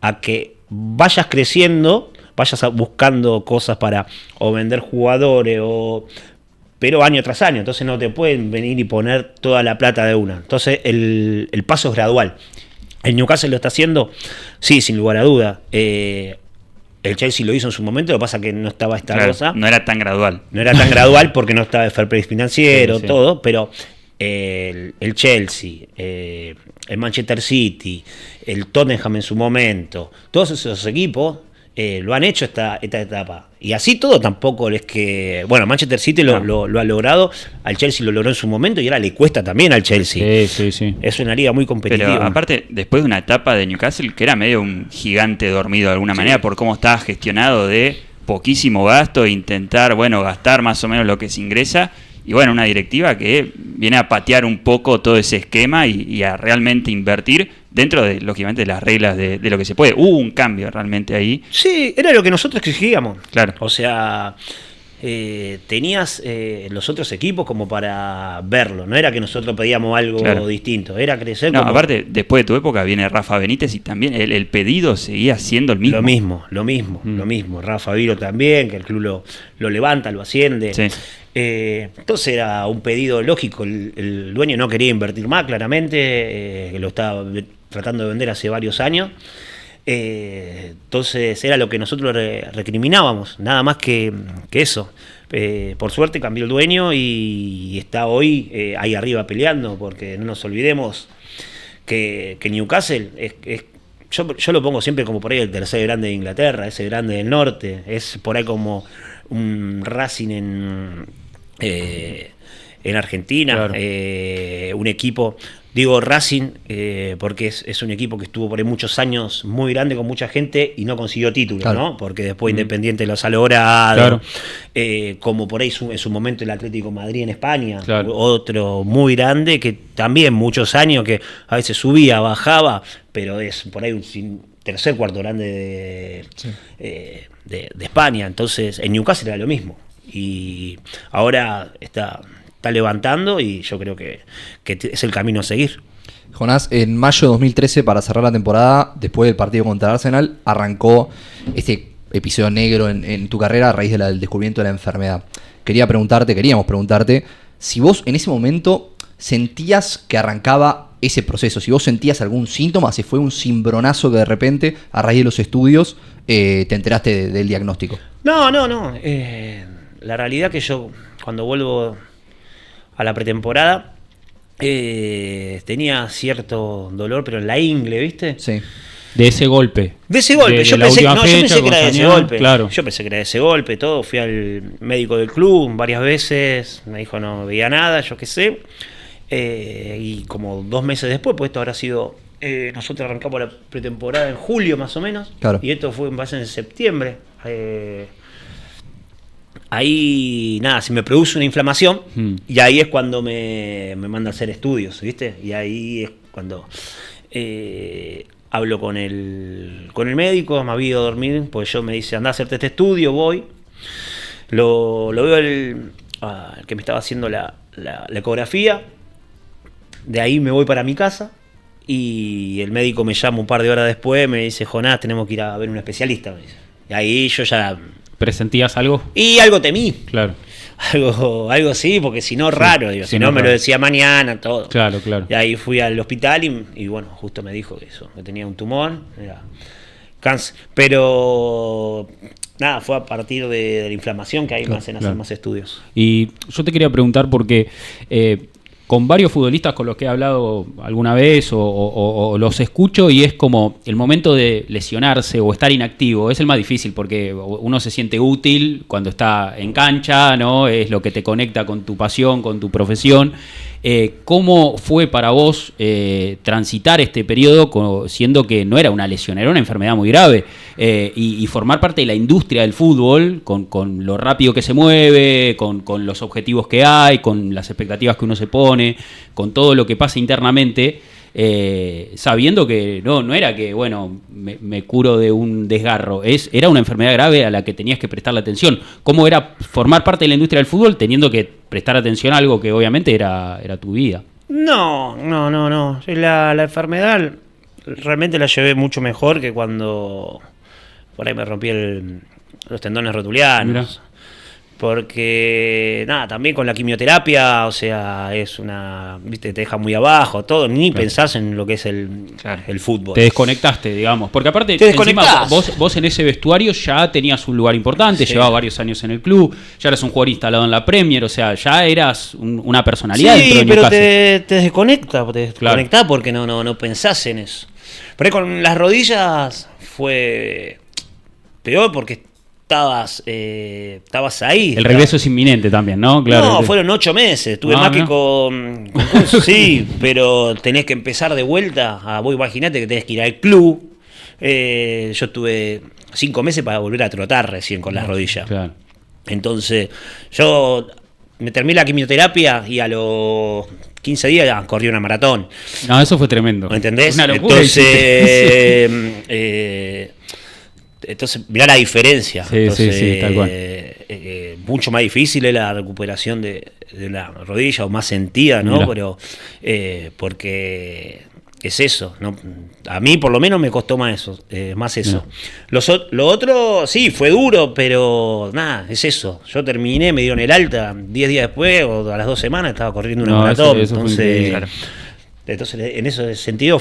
a que vayas creciendo, vayas buscando cosas para o vender jugadores pero año tras año, entonces no te pueden venir y poner toda la plata de una. Entonces el paso es gradual. ¿El Newcastle lo está haciendo? Sí, sin lugar a duda. El Chelsea lo hizo en su momento, lo que pasa es que no estaba esta cosa. No era tan gradual. No era tan gradual porque no estaba el fair play financiero, sí. Todo, pero el Chelsea, el Manchester City, el Tottenham en su momento, todos esos equipos lo han hecho esta etapa. Y así todo tampoco es que... Bueno, Manchester City lo ha logrado, al Chelsea lo logró en su momento y ahora le cuesta también al Chelsea. Sí. Es una liga muy competitiva. Pero aparte, después de una etapa de Newcastle que era medio un gigante dormido de alguna manera por cómo estaba gestionado de poquísimo gasto e intentar, gastar más o menos lo que se ingresa. Y bueno, una directiva que viene a patear un poco todo ese esquema y a realmente invertir dentro de, lógicamente, las reglas de lo que se puede. Hubo un cambio realmente ahí. Sí, era lo que nosotros exigíamos. Claro. O sea, tenías los otros equipos como para verlo. No era que nosotros pedíamos algo distinto, era crecer. No, aparte, después de tu época viene Rafa Benítez y también el pedido seguía siendo el mismo. Lo mismo. Rafa Viro también, que el club lo levanta, lo asciende. Sí. Entonces era un pedido lógico. El dueño no quería invertir más, claramente, lo estaba tratando de vender hace varios años. Entonces era lo que nosotros recriminábamos, nada más que eso. Por suerte cambió el dueño y está hoy ahí arriba peleando, porque no nos olvidemos que Newcastle yo lo pongo siempre como por ahí el tercer grande de Inglaterra, ese grande del norte, es por ahí como un Racing en Argentina, claro. Un equipo, digo Racing porque es un equipo que estuvo por ahí muchos años muy grande con mucha gente y no consiguió títulos, claro. ¿no? Porque después Independiente los ha logrado, Claro. como por ahí en su momento el Atlético de Madrid en España, Claro. otro muy grande que también muchos años que a veces subía, bajaba, pero es por ahí un tercer, cuarto grande de España. Entonces en Newcastle era lo mismo y ahora está levantando y yo creo que es el camino a seguir. Jonás, en mayo de 2013, para cerrar la temporada, después del partido contra Arsenal, arrancó este episodio negro en tu carrera a raíz del descubrimiento de la enfermedad. Queríamos preguntarte, si vos en ese momento sentías que arrancaba ese proceso, si vos sentías algún síntoma, si fue un cimbronazo que de repente, a raíz de los estudios, te enteraste del diagnóstico. No. La realidad que yo, cuando vuelvo a la pretemporada, tenía cierto dolor, pero en la ingle, ¿viste? Sí. De ese golpe. De ese golpe, yo pensé que era de ese golpe. Claro. Yo pensé que era de ese golpe, todo. Fui al médico del club varias veces, me dijo no veía nada, yo qué sé. Y como 2 meses después, pues esto habrá sido. Nosotros arrancamos la pretemporada en julio más o menos. Claro. Y esto fue en septiembre. Ahí, nada, se me produce una inflamación y ahí es cuando me manda a hacer estudios, ¿viste? Y ahí es cuando hablo con el médico, me había ido a dormir, pues yo me dice, anda a hacerte este estudio, voy. Lo veo el que me estaba haciendo la ecografía, de ahí me voy para mi casa y el médico me llama un par de horas después, me dice, Jonás, tenemos que ir a ver un especialista, me dice. Y ahí yo ya... ¿Presentías algo? Y algo temí. Claro. Algo sí, porque si no, raro. Digo, si no, me lo decía mañana, todo. Claro. Y ahí fui al hospital y bueno, justo me dijo que tenía un tumor, era cáncer. Pero nada, fue a partir de la inflamación que ahí me hacen hacer más estudios. Y yo te quería preguntar porque con varios futbolistas con los que he hablado alguna vez o los escucho y es como el momento de lesionarse o estar inactivo es el más difícil porque uno se siente útil cuando está en cancha, ¿no? Es lo que te conecta con tu pasión, con tu profesión. ¿Cómo fue para vos transitar este periodo siendo que no era una lesión, era una enfermedad muy grave y formar parte de la industria del fútbol con lo rápido que se mueve, con los objetivos que hay, con las expectativas que uno se pone, con todo lo que pasa internamente, sabiendo que no era que, bueno, me curo de un desgarro, era una enfermedad grave a la que tenías que prestarle atención? ¿Cómo era formar parte de la industria del fútbol teniendo que prestar atención a algo que obviamente era tu vida? No. La enfermedad realmente la llevé mucho mejor que cuando por ahí me rompí los tendones rotulianos. Mirá. Porque, nada, también con la quimioterapia, o sea, es viste, te deja muy abajo, todo, ni pensás en lo que es el fútbol. Te desconectaste, digamos. Porque aparte, te desconectás. Vos en ese vestuario ya tenías un lugar importante, llevabas varios años en el club, ya eras un jugador instalado en la Premier, o sea, ya eras una personalidad dentro de Newcastle. Pero te desconectás porque no pensás en eso. Pero ahí con las rodillas fue peor porque estabas ahí. El regreso es inminente también, ¿no? Claro. No, fueron 8 meses. Tuve más que con sí, pero tenés que empezar de vuelta. Vos imaginate que tenés que ir al club. Yo tuve 5 meses para volver a trotar recién con las rodillas. Claro. Entonces, yo me terminé la quimioterapia y a los 15 días ya corrí una maratón. No, eso fue tremendo. ¿Me entendés? Una locura. Entonces, mirá la diferencia. Sí, entonces, sí, tal cual. Mucho más difícil es la recuperación de la rodilla o más sentida, ¿no? Mirá. Pero porque es eso, ¿no? A mí por lo menos me costó más eso. Lo otro, sí, fue duro, pero nada, es eso. Yo terminé, me dieron el alta, 10 días después o a las 2 semanas estaba corriendo una maratón. Eso entonces, en ese sentido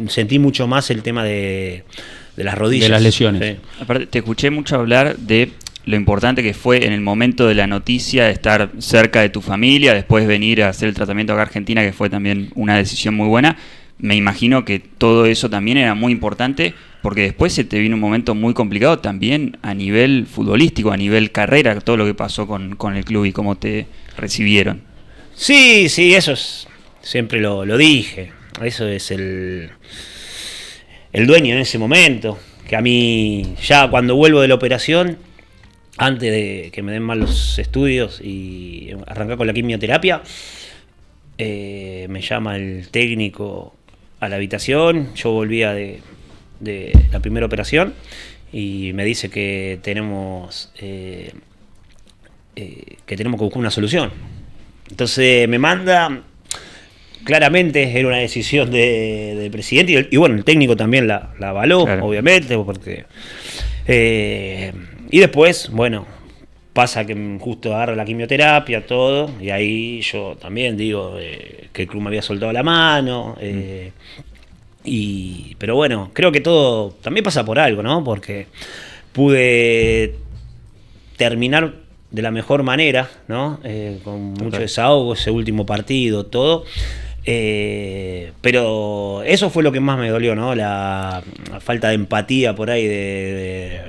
sentí mucho más el tema de las rodillas. De las lesiones. Sí. Aparte, te escuché mucho hablar de lo importante que fue en el momento de la noticia estar cerca de tu familia, después venir a hacer el tratamiento acá a Argentina, que fue también una decisión muy buena. Me imagino que todo eso también era muy importante, porque después se te vino un momento muy complicado también a nivel futbolístico, a nivel carrera, todo lo que pasó con el club y cómo te recibieron. Sí, eso es, siempre lo dije, eso es el dueño en ese momento, que a mí ya cuando vuelvo de la operación, antes de que me den mal los estudios y arrancar con la quimioterapia, me llama el técnico a la habitación. Yo volvía de la primera operación y me dice que tenemos que buscar una solución. Entonces me manda, claramente era una decisión del presidente y bueno, el técnico también la avaló, claro, obviamente, porque y después, bueno, pasa que justo agarra la quimioterapia, todo, y ahí yo también digo que el club me había soltado la mano, pero bueno, creo que todo también pasa por algo, ¿no? Porque pude terminar de la mejor manera, ¿no? Con mucho desahogo, ese último partido, todo. Pero eso fue lo que más me dolió, ¿no? La falta de empatía por ahí de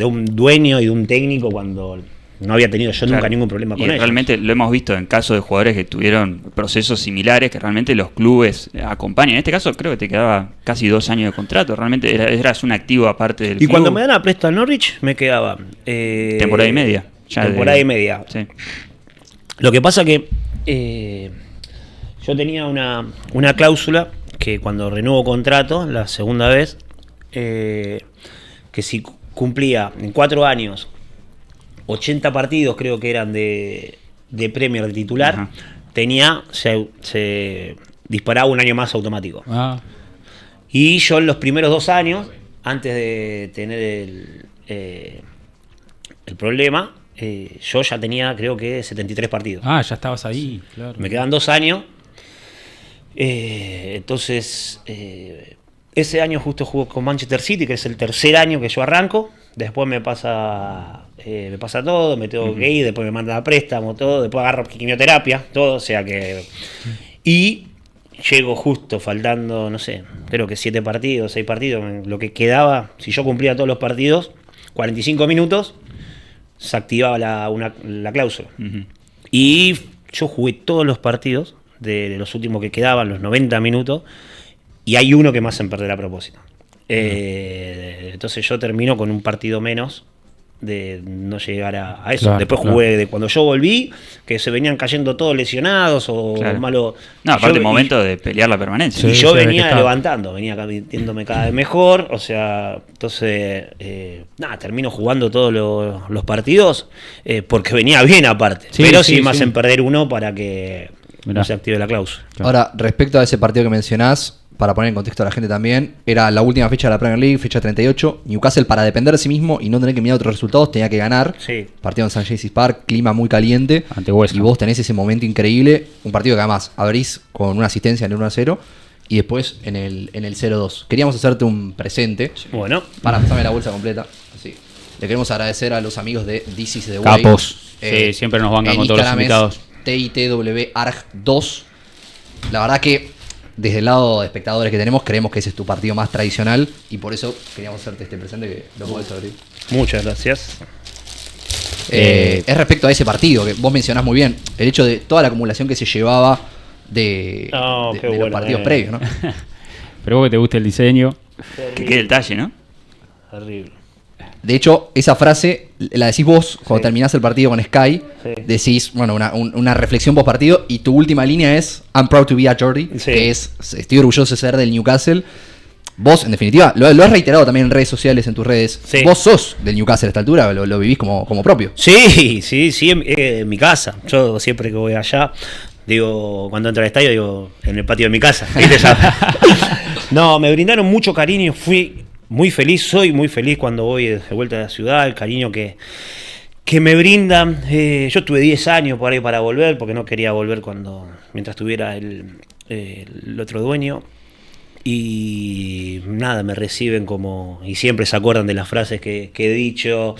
un dueño y de un técnico cuando no había tenido yo nunca ningún problema con ellos. Realmente lo hemos visto en casos de jugadores que tuvieron procesos similares, que realmente los clubes acompañan. En este caso creo que te quedaba casi 2 años de contrato, realmente eras un activo aparte del club. Y cuando me dan a préstamo al Norwich me quedaba temporada y media. Temporada y media. Sí. Lo que pasa que yo tenía una cláusula que cuando renuevo contrato, la segunda vez, que si cumplía en 4 años 80 partidos, creo que eran de Premier de titular, se disparaba un año más automático. Y yo en los primeros 2 años, antes de tener el problema, yo ya tenía creo que 73 partidos. Ya estabas ahí, claro. Me quedan 2 años. Entonces ese año justo jugó con Manchester City, que es el tercer año que yo arranco. Después me pasa todo, me tengo que ir, después me mandan a préstamo, todo, después agarro quimioterapia, todo, o sea que... Y llego justo faltando, no sé, creo que 7 partidos, 6 partidos, lo que quedaba, si yo cumplía todos los partidos, 45 minutos, se activaba la cláusula. Y yo jugué todos los partidos, de los últimos que quedaban, los 90 minutos, y hay uno que me hacen perder a propósito. Entonces yo termino con un partido menos de no llegar a eso. Claro, después jugué de cuando yo volví, que se venían cayendo todos lesionados o malo. No, aparte el momento de pelear la permanencia. Y yo venía levantando, venía viéndome cada vez mejor, o sea, entonces termino jugando todos los partidos porque venía bien aparte. Pero sí me hacen perder uno para que no se active la cláusula. Ahora, respecto a ese partido que mencionás, para poner en contexto a la gente también, era la última fecha de la Premier League, fecha 38. Newcastle, para depender de sí mismo y no tener que mirar otros resultados, tenía que ganar. Sí. Partido en St. James's Park, clima muy caliente. Ante West Ham. Y vos tenés ese momento increíble. Un partido que además abrís con una asistencia en el 1-0 y después en el 0-2. Queríamos hacerte un presente. Bueno. Para pasarme la bolsa completa. Así. Le queremos agradecer a los amigos de This is the Way. Capos. Siempre nos bancan con todos los invitados. TITWARG2. La verdad que desde el lado de espectadores que tenemos, creemos que ese es tu partido más tradicional y por eso queríamos hacerte este presente que lo podés abrir. Muchas gracias. Es respecto a ese partido que vos mencionás muy bien, el hecho de toda la acumulación que se llevaba de los partidos previos, ¿no? Pero vos que te gusta el diseño. Que quede el talle, ¿no? Horrible. De hecho, esa frase la decís vos cuando terminás el partido con Sky. Decís, bueno, una reflexión post partido. Y tu última línea es I'm proud to be a Jordi, que es estoy orgulloso de ser del Newcastle. Vos, en definitiva, lo has reiterado también en redes sociales, en tus redes. Vos sos del Newcastle a esta altura, lo vivís como propio. Sí, en mi casa. Yo siempre que voy allá, digo, cuando entro al estadio, digo, en el patio de mi casa. No, me brindaron mucho cariño, fui muy feliz, soy muy feliz cuando voy de vuelta a la ciudad, el cariño que me brindan. Yo tuve 10 años por ahí para volver, porque no quería volver mientras tuviera el otro dueño. Y nada, me reciben como, y siempre se acuerdan de las frases que he dicho.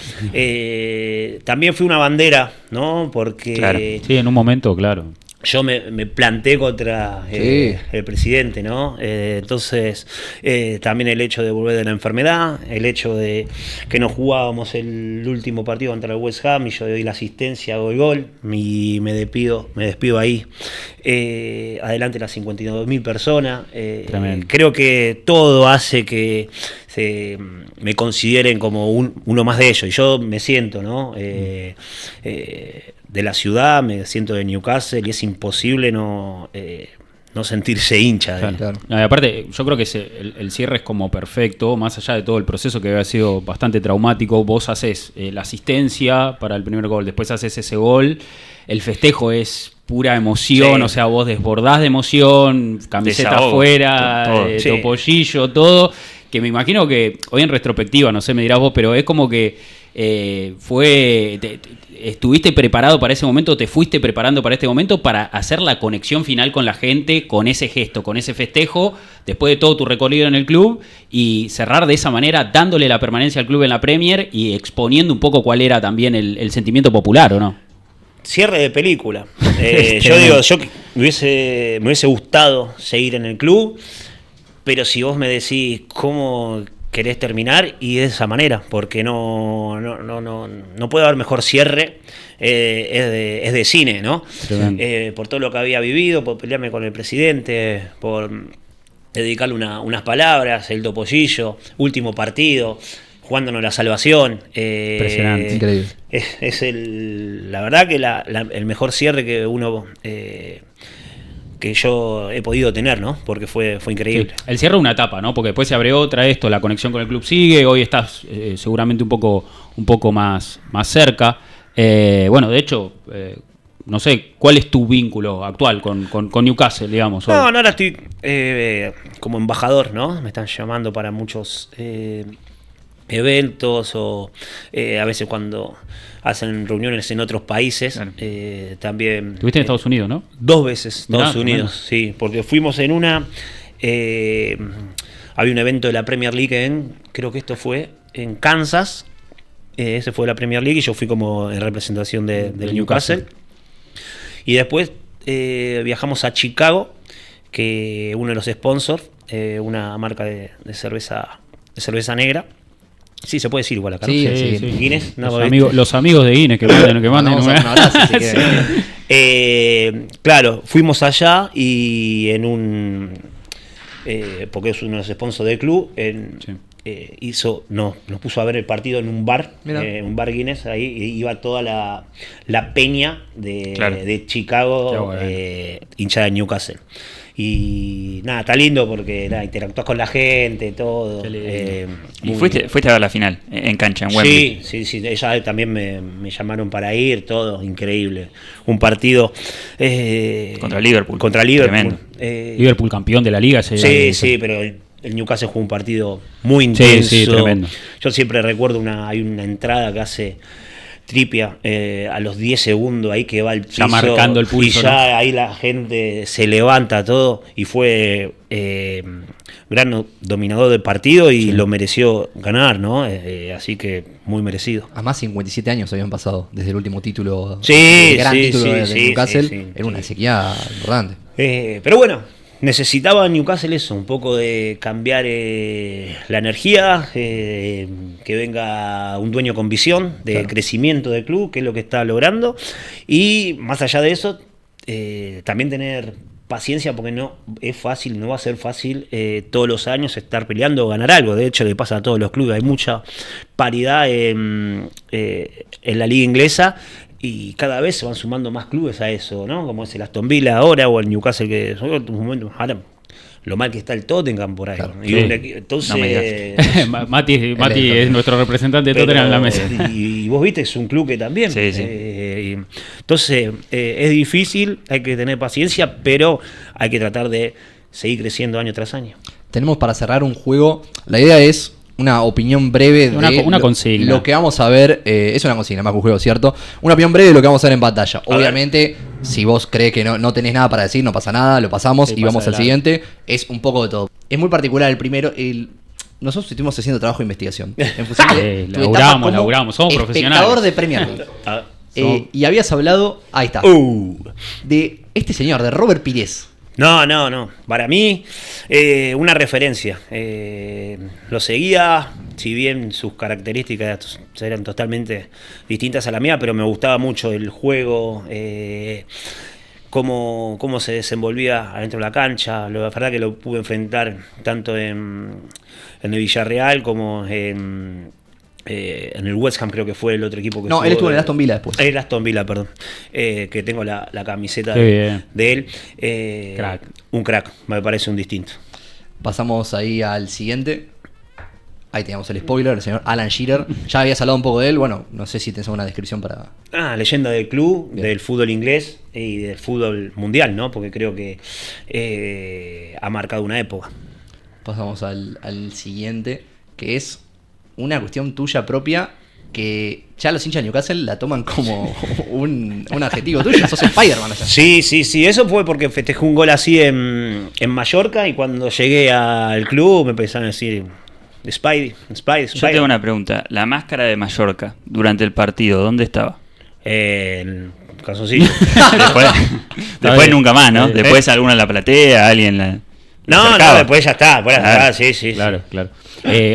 También fui una bandera, ¿no? Porque claro. Sí, en un momento, claro. Yo me planté contra el presidente, ¿no? Entonces, también el hecho de volver de la enfermedad, el hecho de que no jugábamos el último partido contra el West Ham y yo doy la asistencia, hago el gol y me despido ahí. Adelante las 52.000 personas. Creo que todo hace que me consideren como uno más de ellos. Y yo me siento, ¿no? De la ciudad, me siento de Newcastle y es imposible no sentirse hincha. Claro. No, y aparte, yo creo que el cierre es como perfecto, más allá de todo el proceso que había sido bastante traumático. Vos haces la asistencia para el primer gol, después haces ese gol, el festejo es pura emoción, o sea, vos desbordás de emoción, camiseta afuera, topollillo, todo, que me imagino que hoy en retrospectiva, no sé, me dirás vos, pero es como que estuviste preparado para ese momento, te fuiste preparando para este momento para hacer la conexión final con la gente, con ese gesto, con ese festejo, después de todo tu recorrido en el club y cerrar de esa manera, dándole la permanencia al club en la Premier y exponiendo un poco cuál era también el sentimiento popular, ¿o no? Cierre de película. Yo me hubiese gustado seguir en el club, pero si vos me decís cómo querés terminar, y de esa manera, porque no puede haber mejor cierre, es de cine, ¿no? Por todo lo que había vivido, por pelearme con el presidente, por dedicarle unas palabras, el topollillo, último partido, jugándonos la salvación. Impresionante, increíble. Es la verdad que el mejor cierre que uno... que yo he podido tener, ¿no? Porque fue increíble. Sí. El cierre es una etapa, ¿no? Porque después se abre otra, la conexión con el club sigue, hoy estás seguramente un poco más cerca. Bueno, de hecho, no sé, ¿cuál es tu vínculo actual con Newcastle, digamos? No, ahora estoy como embajador, ¿no? Me están llamando para muchos eventos o a veces cuando hacen reuniones en otros países. Claro. También. ¿Estuviste en Estados Unidos, no? 2 veces Estados Unidos, sí, porque fuimos en una. Había un evento de la Premier League creo que esto fue en Kansas. Ese fue la Premier League y yo fui como en representación del Newcastle. Y después viajamos a Chicago, que uno de los sponsors, una marca de cerveza negra. Sí, se puede decir igual acá, ¿no? Sí. Guinness. Los amigos de Guinness que manden un abrazo. Claro, fuimos allá y en un... porque es uno de los sponsors del club, nos puso a ver el partido en un bar, un bar Guinness, ahí iba toda la peña de Chicago, hinchada de Newcastle. Y nada, está lindo porque interactúas con la gente, todo. ¿Y fuiste a ver la final en cancha, en Wembley? Sí, ella también me llamaron para ir, todo, increíble. Un partido contra Liverpool. Tremendo. Liverpool campeón de la liga. Sí, pero el Newcastle jugó un partido muy intenso. Sí, tremendo. Yo siempre recuerdo hay una entrada que hace Trippier a los 10 segundos ahí que va el piso, ya marcando el pulso, y ya ahí la gente se levanta todo y fue gran dominador del partido y lo mereció ganar, ¿no? Así que muy merecido. Además 57 años habían pasado desde el último título, gran título de Newcastle, era una sequía importante. Pero bueno, necesitaba Newcastle eso, un poco de cambiar la energía, que venga un dueño con visión de crecimiento del club, que es lo que está logrando, y más allá de eso, también tener paciencia, porque no va a ser fácil todos los años estar peleando o ganar algo. De hecho, le pasa a todos los clubes, hay mucha paridad en la liga inglesa. Y cada vez se van sumando más clubes a eso, ¿no? Como es el Aston Villa ahora o el Newcastle, que son un momento. Ahora, lo mal que está el Tottenham por ahí. Claro, y entonces. Mati es nuestro representante de Tottenham en la mesa. Y vos viste, es un club que también. Sí. Entonces, es difícil, hay que tener paciencia, pero hay que tratar de seguir creciendo año tras año. Tenemos para cerrar un juego. La idea es una opinión breve de una consigna. Lo que vamos a ver. Es una consigna más que un juego, ¿cierto? Una opinión breve de lo que vamos a ver en batalla. Obviamente, Si vos crees que no tenés nada para decir, no pasa nada, lo pasamos Sí, y vamos pasa al de siguiente. Es un poco de todo. Es muy particular el primero. Nosotros estuvimos haciendo trabajo de investigación. En función de tu etapa como laburamos, somos profesionales. Espectador de Premier League. Y habías hablado, ahí está, de este señor, de Robert Pires. No. Para mí, una referencia. Lo seguía, si bien sus características eran totalmente distintas a la mía, pero me gustaba mucho el juego, cómo se desenvolvía adentro de la cancha. La verdad que lo pude enfrentar tanto en el Villarreal como en el West Ham, creo que fue el otro equipo que No, él estuvo en el Aston Villa después. El Aston Villa, perdón. Que tengo la camiseta de él. Crack. Un crack, me parece un distinto. Pasamos ahí al siguiente. Ahí teníamos el spoiler, el señor Alan Shearer. Ya habías hablado un poco de él. Bueno, no sé si tenés alguna descripción para... Leyenda del club, Bien. del fútbol inglés y del fútbol mundial, ¿no? Porque creo que ha marcado una época. Pasamos al siguiente, que es una cuestión tuya propia que ya los hinchas de Newcastle la toman como un adjetivo tuyo. Sos Spider-Man allá. Sí, eso fue porque festejé un gol así en Mallorca y cuando llegué al club me empezaron a decir Spidey. Yo tengo una pregunta. La máscara de Mallorca durante el partido, ¿dónde estaba? En calzoncillo. Después nunca más, ¿no? Después alguna en la platea, alguien la... No, después ya está. Sí. Claro.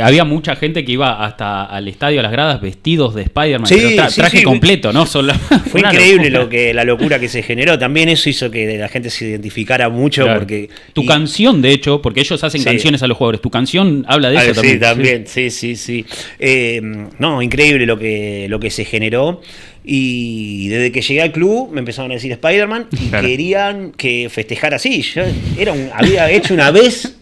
Había mucha gente que iba hasta al estadio, a las gradas, vestidos de Spider-Man, Sí, pero traje sí. completo, ¿no? Solo Fue una increíble locura. la locura que se generó. También eso hizo que la gente se identificara mucho. Claro. Porque Tu canción, de hecho, porque ellos hacen Sí. canciones a los jugadores, tu canción habla de eso Sí, también. también. Sí. No, increíble lo que se generó. Y desde que llegué al club me empezaron a decir Spider-Man y Claro. querían que festejara así. Yo había hecho una vez,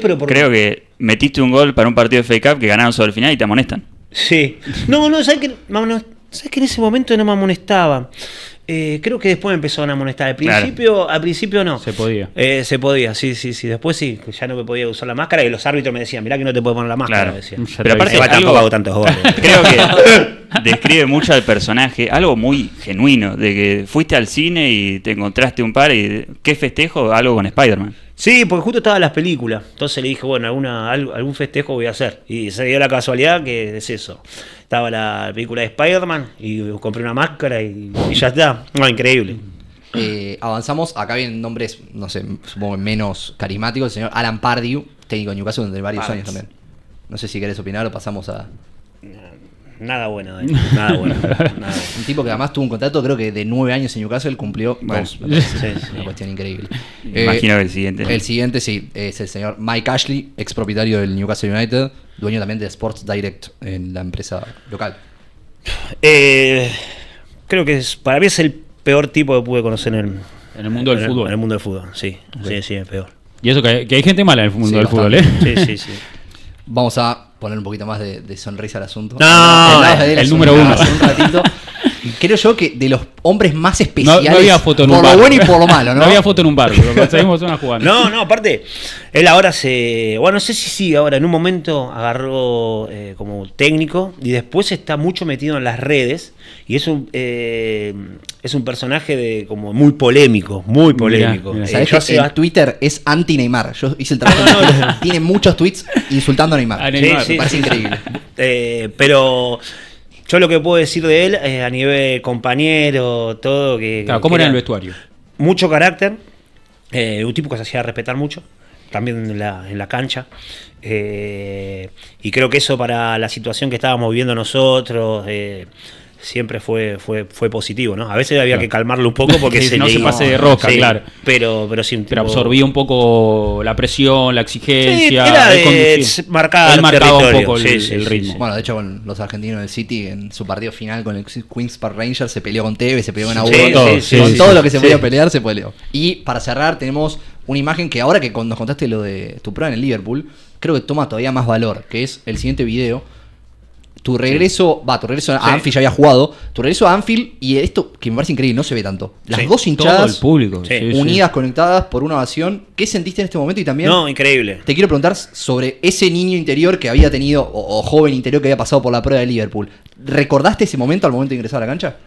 pero por... Creo que metiste un gol para un partido de FA Cup que ganaron sobre el final y te amonestan. Sí. No, ¿sabes que en ese momento no me amonestaban? Creo que después me empezaron a amonestar. Al principio no. Se podía. Se podía, sí. Después sí, que ya no me podía usar la máscara y los árbitros me decían, mirá que no te puedes poner la máscara. Claro. Decían. Ya Pero te aparte avisé. Igual tampoco hago tantos goles. Creo que describe mucho al personaje, algo muy genuino, de que fuiste al cine y te encontraste un par y ¿qué festejo? Algo con Spider-Man. Sí, porque justo estaban las películas. Entonces le dije, bueno, algún festejo voy a hacer. Y se dio la casualidad que es eso. Estaba la película de Spider-Man y compré una máscara y ya está. No, increíble. Avanzamos, acá vienen nombres, no sé, supongo menos carismáticos. El señor Alan Pardew, técnico de Newcastle durante varios años también. No sé si querés opinar o pasamos a... Nada bueno, nada bueno. Un tipo que además tuvo un contrato, creo que de 9 años en Newcastle, cumplió Bueno, 2. me parece. sí. Una cuestión increíble. Imagino que el siguiente. El siguiente, sí, es el señor Mike Ashley, ex propietario del Newcastle United, dueño también de Sports Direct en la empresa local. Creo que para mí es el peor tipo que pude conocer en el mundo del fútbol. En el mundo del fútbol, sí. Sí, es peor. Y eso que hay gente mala en el mundo Sí, del fútbol, bastante. Sí. Vamos a poner un poquito más de sonrisa al asunto. No, Hablabas de él el hace número uno. hace un ratito. Creo yo que de los hombres más especiales, No había foto en por un lo bar. bueno y por lo malo, ¿no? No había foto en un bar, pero seguimos una jugando. No, aparte, él ahora no sé si sigue ahora, en un momento agarró como técnico y después está mucho metido en las redes y es un personaje como muy polémico, Mirá. ¿Sabés Yo que en Twitter es anti-Neymar? Yo hice el trabajo. Tiene muchos tweets insultando a Neymar. A Neymar. Sí, Me parece increíble. pero yo lo que puedo decir de él a nivel compañero, todo que... Claro, ¿cómo que era el vestuario? Mucho carácter, un tipo que se hacía respetar mucho, también en la cancha. Y creo que eso para la situación que estábamos viviendo nosotros siempre fue positivo, ¿no? A veces había Claro. que calmarlo un poco porque Que se no le se iba. pase de rosca, Sí, claro. Pero sí, Pero tipo- absorbía un poco la presión, la exigencia. Sí, era él de conducía. marcar Él marcaba un territorio. poco Sí, el ritmo. Bueno, de hecho, con los argentinos del City, en su partido final con el Queen's Park Rangers, se peleó con Tevez, se peleó con Sí, Agüero, sí, con sí, todo sí, lo que se sí. podía pelear, se peleó. Y para cerrar, tenemos una imagen que ahora que nos contaste lo de tu prueba en el Liverpool, creo que toma todavía más valor, que es el siguiente video. Tu regreso a Anfield, ya había jugado, tu regreso a Anfield, y esto que me parece increíble, no se ve tanto. Las Sí. dos Todo hinchadas el público. Sí. unidas, conectadas por una ovación. ¿Qué sentiste en este momento? Y también No, increíble. te quiero preguntar sobre ese niño interior que había tenido, o joven interior que había pasado por la prueba de Liverpool. ¿Recordaste ese momento al momento de ingresar a la cancha?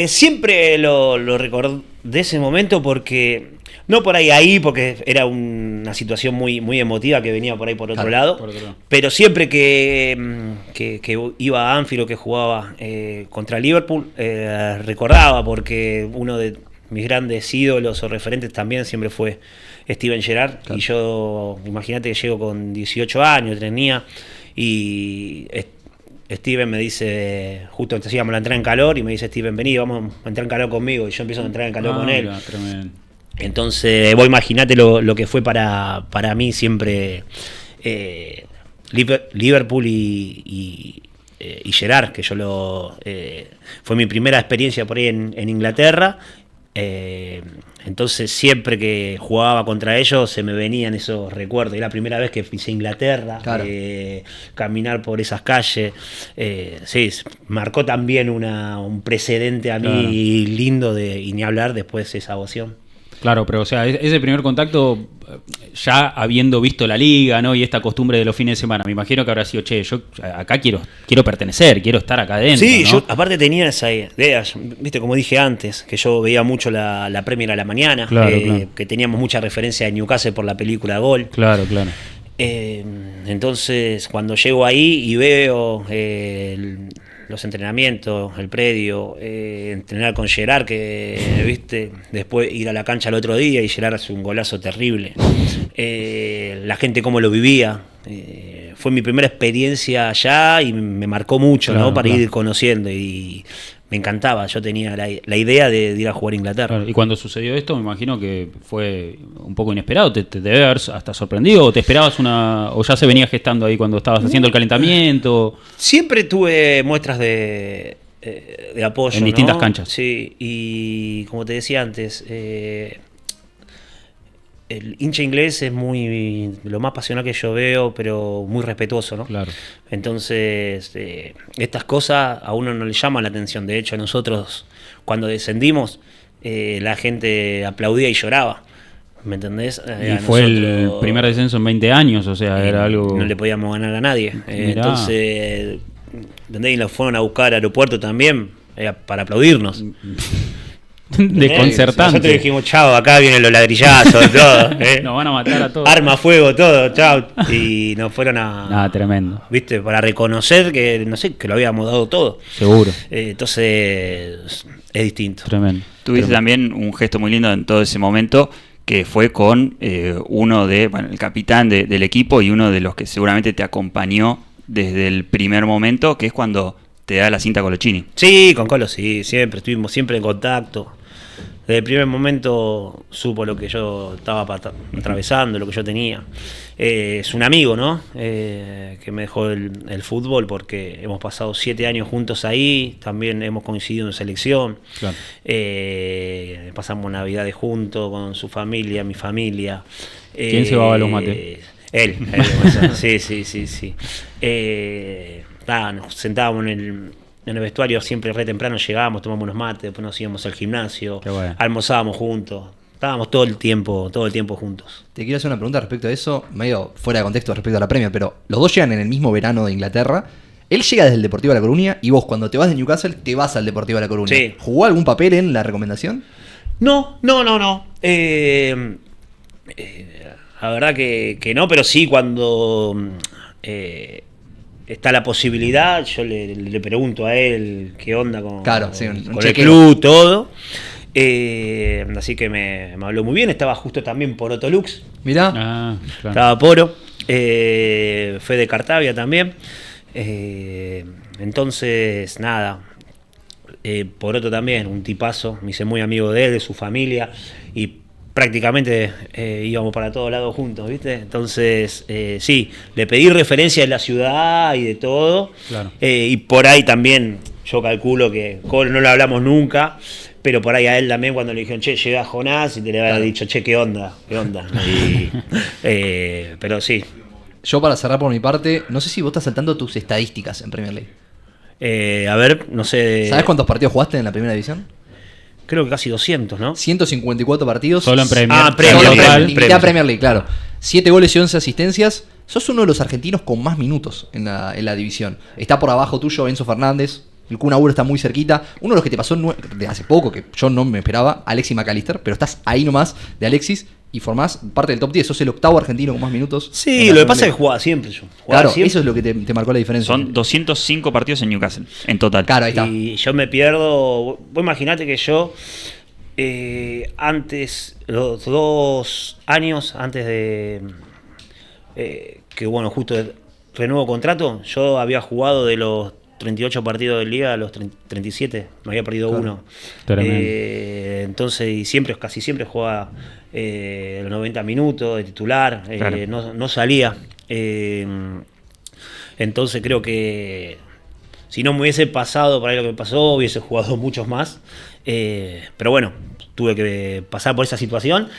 Siempre lo recordé ese momento porque, no por ahí, porque era una situación muy, muy emotiva que venía por ahí por otro lado, pero siempre que iba a Anfield o que jugaba contra Liverpool, recordaba, porque uno de mis grandes ídolos o referentes también siempre fue Steven Gerrard, y yo, imagínate que llego con 18 años, tenía, y Steven me dice, justo íbamos a entrar en calor, y me dice: Steven, vení, vamos a entrar en calor conmigo, y yo empiezo a entrar en calor con él. Tremendo. Entonces, vos imaginate lo que fue para mí siempre Liverpool y Gerrard, que fue mi primera experiencia por ahí en Inglaterra. Entonces siempre que jugaba contra ellos se me venían esos recuerdos. Era la primera vez que pisé Inglaterra, caminar por esas calles, sí, marcó también un precedente a mí lindo, y ni hablar después esa ovación. Claro, pero o sea, ese primer contacto, ya habiendo visto la liga, ¿no? Y esta costumbre de los fines de semana, me imagino que habrá sido, yo acá quiero pertenecer, quiero estar acá adentro. Sí, ¿no? Yo aparte tenía esa idea, viste, como dije antes, que yo veía mucho la Premier a la mañana, claro. Que teníamos mucha referencia de Newcastle por la película Gol. Claro. Entonces, cuando llego ahí y veo los entrenamientos, el predio, entrenar con Gerrard, que viste, después ir a la cancha el otro día y Gerrard hace un golazo terrible, la gente cómo lo vivía, fue mi primera experiencia allá y me marcó mucho, ¿no? Para ir conociendo, y me encantaba. Yo tenía la idea de ir a jugar a Inglaterra. Claro. Y cuando sucedió esto, me imagino que fue un poco inesperado. ¿Te debe haber hasta sorprendido? ¿O te esperabas o ya se venía gestando ahí cuando estabas haciendo el calentamiento? Siempre tuve muestras de apoyo en distintas canchas. Sí, y como te decía antes, el hincha inglés es lo más pasional que yo veo, pero muy respetuoso, ¿no? Claro. Entonces, estas cosas a uno no le llaman la atención. De hecho, nosotros, cuando descendimos, la gente aplaudía y lloraba. ¿Me entendés? Y fue el primer descenso en 20 años, o sea, era algo... No le podíamos ganar a nadie. Entonces, ¿entendés? Y nos fueron a buscar al aeropuerto también para aplaudirnos. Desconcertante. Nosotros dijimos: chao, acá vienen los ladrillazos, todo. Nos van a matar a todos. Arma, fuego, todo, chao. Y nos fueron tremendo. ¿Viste? Para reconocer que, no sé, que lo habíamos dado todo. Seguro. Entonces, es distinto. Tremendo. Tuviste también un gesto muy lindo en todo ese momento, que fue con el capitán del equipo y uno de los que seguramente te acompañó desde el primer momento, que es cuando te da la cinta Colochini. Sí, con Colo sí, siempre, estuvimos siempre en contacto. Desde el primer momento supo lo que yo estaba atravesando, lo que yo tenía. Es un amigo, ¿no? Que me dejó el fútbol, porque hemos pasado 7 años juntos ahí, también hemos coincidido en selección. Claro. Pasamos Navidades juntos con su familia, mi familia. ¿Quién se va a los mates? Él. Sí. Nos sentábamos en el vestuario siempre re temprano, llegábamos, tomábamos unos mates, después nos íbamos al gimnasio, almorzábamos juntos, estábamos todo el tiempo juntos. Te quiero hacer una pregunta respecto a eso, medio fuera de contexto respecto a la Premier, pero los dos llegan en el mismo verano de Inglaterra. Él llega desde el Deportivo de La Coruña y vos, cuando te vas de Newcastle, te vas al Deportivo de La Coruña. Sí. ¿Jugó algún papel en la recomendación? No. La verdad que no, pero sí cuando está la posibilidad, yo le pregunto a él qué onda con el club, todo. Así que me habló muy bien. Estaba justo también por Otolux. Mirá. Claro. Estaba Poro. Fede Cartavia también. Entonces, nada. Poroto también, un tipazo. Me hice muy amigo de él, de su familia. Y prácticamente íbamos para todos lados juntos, ¿viste? Entonces, sí, le pedí referencia de la ciudad y de todo. Claro. Y por ahí también, yo calculo que no lo hablamos nunca, pero por ahí a él también, cuando le dijeron: che, llega Jonás, y te le había dicho: che, ¿qué onda? Y, pero sí. Yo, para cerrar por mi parte, no sé si vos estás saltando tus estadísticas en Premier League. A ver, no sé. ¿Sabés cuántos partidos jugaste en la primera división? Creo que casi 200, ¿no? 154 partidos. Solo en Premier. Premier League, claro. 7 goles y 11 asistencias. Sos uno de los argentinos con más minutos en la división. Está por abajo tuyo Enzo Fernández, El Kun Agüero está muy cerquita. Uno de los que te pasó de hace poco, que yo no me esperaba, Alexis McAllister, pero estás ahí nomás de Alexis y formás parte del top 10. Sos el octavo argentino con más minutos. Sí, lo que pasa es que jugaba siempre yo. Claro, siempre. Eso es lo que te marcó la diferencia. Son 205 partidos en Newcastle, en total. Claro, ahí está. Y yo me pierdo. Vos imaginate que yo, antes, los 2 años antes de que, bueno, justo renuevo contrato, yo había jugado de los 38 partidos de liga a los 37, me había perdido uno. Entonces, y casi siempre jugaba los 90 minutos de titular, claro. No salía. Entonces creo que si no me hubiese pasado por ahí lo que me pasó, hubiese jugado muchos más. Pero bueno, tuve que pasar por esa situación.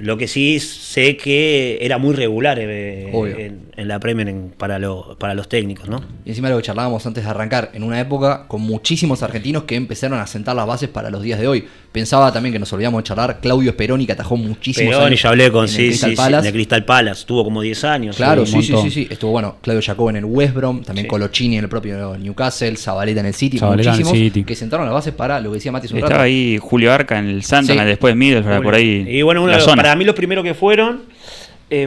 Lo que sí sé que era muy regular en la Premier para los técnicos, ¿no? Y encima lo que charlábamos antes de arrancar, en una época con muchísimos argentinos que empezaron a sentar las bases para los días de hoy. Pensaba también que nos olvidamos de charlar Claudio Speroni, que atajó muchísimos años. Ya hablé con Crystal Palace. de Crystal Palace, tuvo como 10 años. Claro, sí. Estuvo, bueno, Claudio Jacobo en el West Brom, también Coloccini en el propio Newcastle, Zabaleta en el City, muchísimos que sentaron las bases para lo que decía Mati. Estaba ahí Julio Arca en el Sunderland, después Middlesbrough, por ahí. Y bueno, para mí los primeros que fueron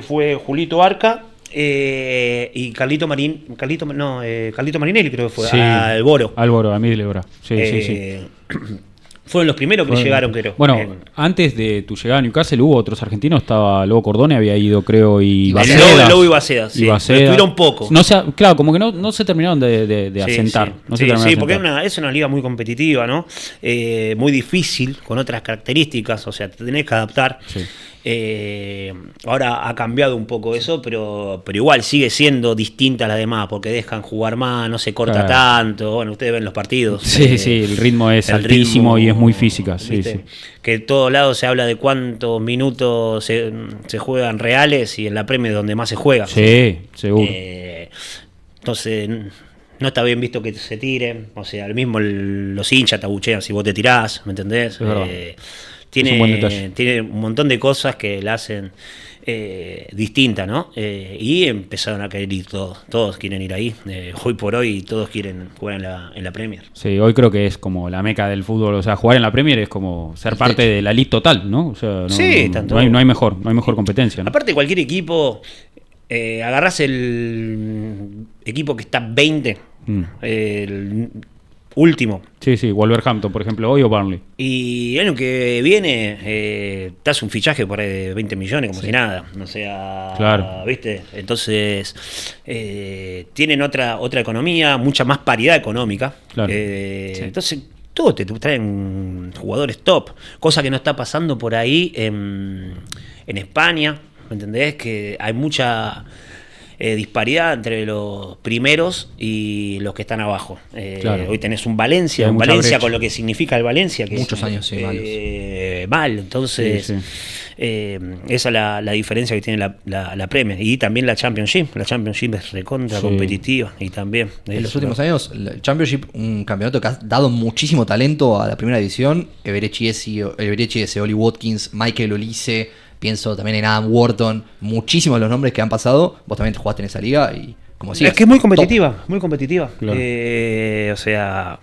fue Julito Arca y Carlito Marinelli, creo que fue, sí, al Boro. A Middlesbrough. Sí. Fueron los primeros que llegaron, creo. Bueno, antes de tu llegada a Newcastle hubo otros argentinos, estaba Lobo Cordone, había ido, creo, y Bacedas. Lobo y Bacedas, sí. Estuvieron poco. Claro, como que no se terminaron de asentar. Sí, porque es una liga muy competitiva, ¿no? Muy difícil, con otras características, o sea, te tenés que adaptar. Sí. Ahora ha cambiado un poco eso, pero igual sigue siendo distinta a las demás, porque dejan jugar más, no se corta tanto. Bueno, ustedes ven los partidos. Sí, el ritmo es altísimo y es muy física. Sí. Que en todos lados se habla de cuántos minutos se juegan reales y en la Premier donde más se juega. Sí, seguro. Entonces no está bien visto que se tiren, o sea, los hinchas te abuchean si vos te tirás, ¿me entendés? Tiene un montón de cosas que la hacen distinta, ¿no? Y empezaron a querer ir todos quieren ir ahí. Hoy por hoy todos quieren jugar en la Premier. Sí, hoy creo que es como la meca del fútbol, o sea, jugar en la Premier es como ser parte de la elite total, ¿no? O sea, no hay mejor competencia, ¿no? Aparte, cualquier equipo, agarrás el equipo que está 20, el último. Sí, Wolverhampton, por ejemplo, hoy o Burnley. Y el año que viene te hace un fichaje por ahí de 20 millones, como si nada. O sea, claro. ¿Viste? Entonces, tienen otra economía, mucha más paridad económica. Claro. Entonces, todos te traen jugadores top, cosa que no está pasando por ahí en España. ¿Me entendés? Que hay mucha disparidad entre los primeros y los que están abajo. Claro. Hoy tenés un Valencia con lo que significa el Valencia. Que muchos años mal. Entonces, esa es la diferencia que tiene la Premier. Y también la Championship. La Championship es recontra competitiva. Y también en los últimos años, el Championship, un campeonato que ha dado muchísimo talento a la primera división. Eberechi Eze, Oli Watkins, Michael Olise. Pienso también en Adam Wharton, muchísimos de los nombres que han pasado. Vos también jugaste en esa liga y como decías, es que es muy competitiva, muy competitiva. Claro. O sea,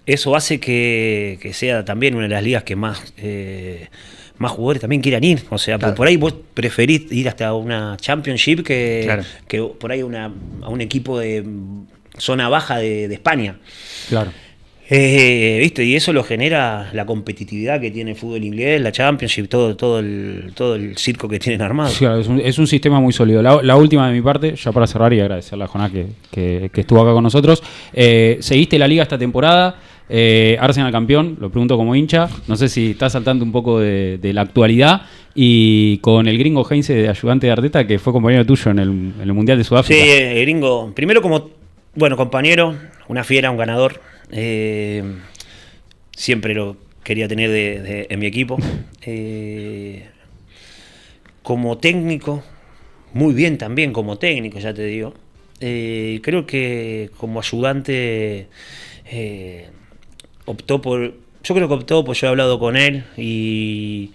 eso hace que sea también una de las ligas que más jugadores también quieran ir. O sea, claro. Por ahí vos preferís ir hasta una Championship que por ahí a un equipo de zona baja de España. Claro. ¿Viste? Y eso lo genera la competitividad que tiene el fútbol inglés, la Championship, todo el circo que tienen armado. Claro, es un sistema muy sólido. La última de mi parte, ya para cerrar y agradecerle a Jonás que estuvo acá con nosotros. ¿Seguiste la liga esta temporada? Arsenal campeón, lo pregunto como hincha. No sé si estás saltando un poco de la actualidad. Y con el gringo Heinze de ayudante de Arteta, que fue compañero tuyo en el Mundial de Sudáfrica. Sí, el gringo, primero como compañero, una fiera, un ganador. Siempre lo quería tener en mi equipo. Como técnico, muy bien también como técnico, ya te digo. Creo que como ayudante yo he hablado con él y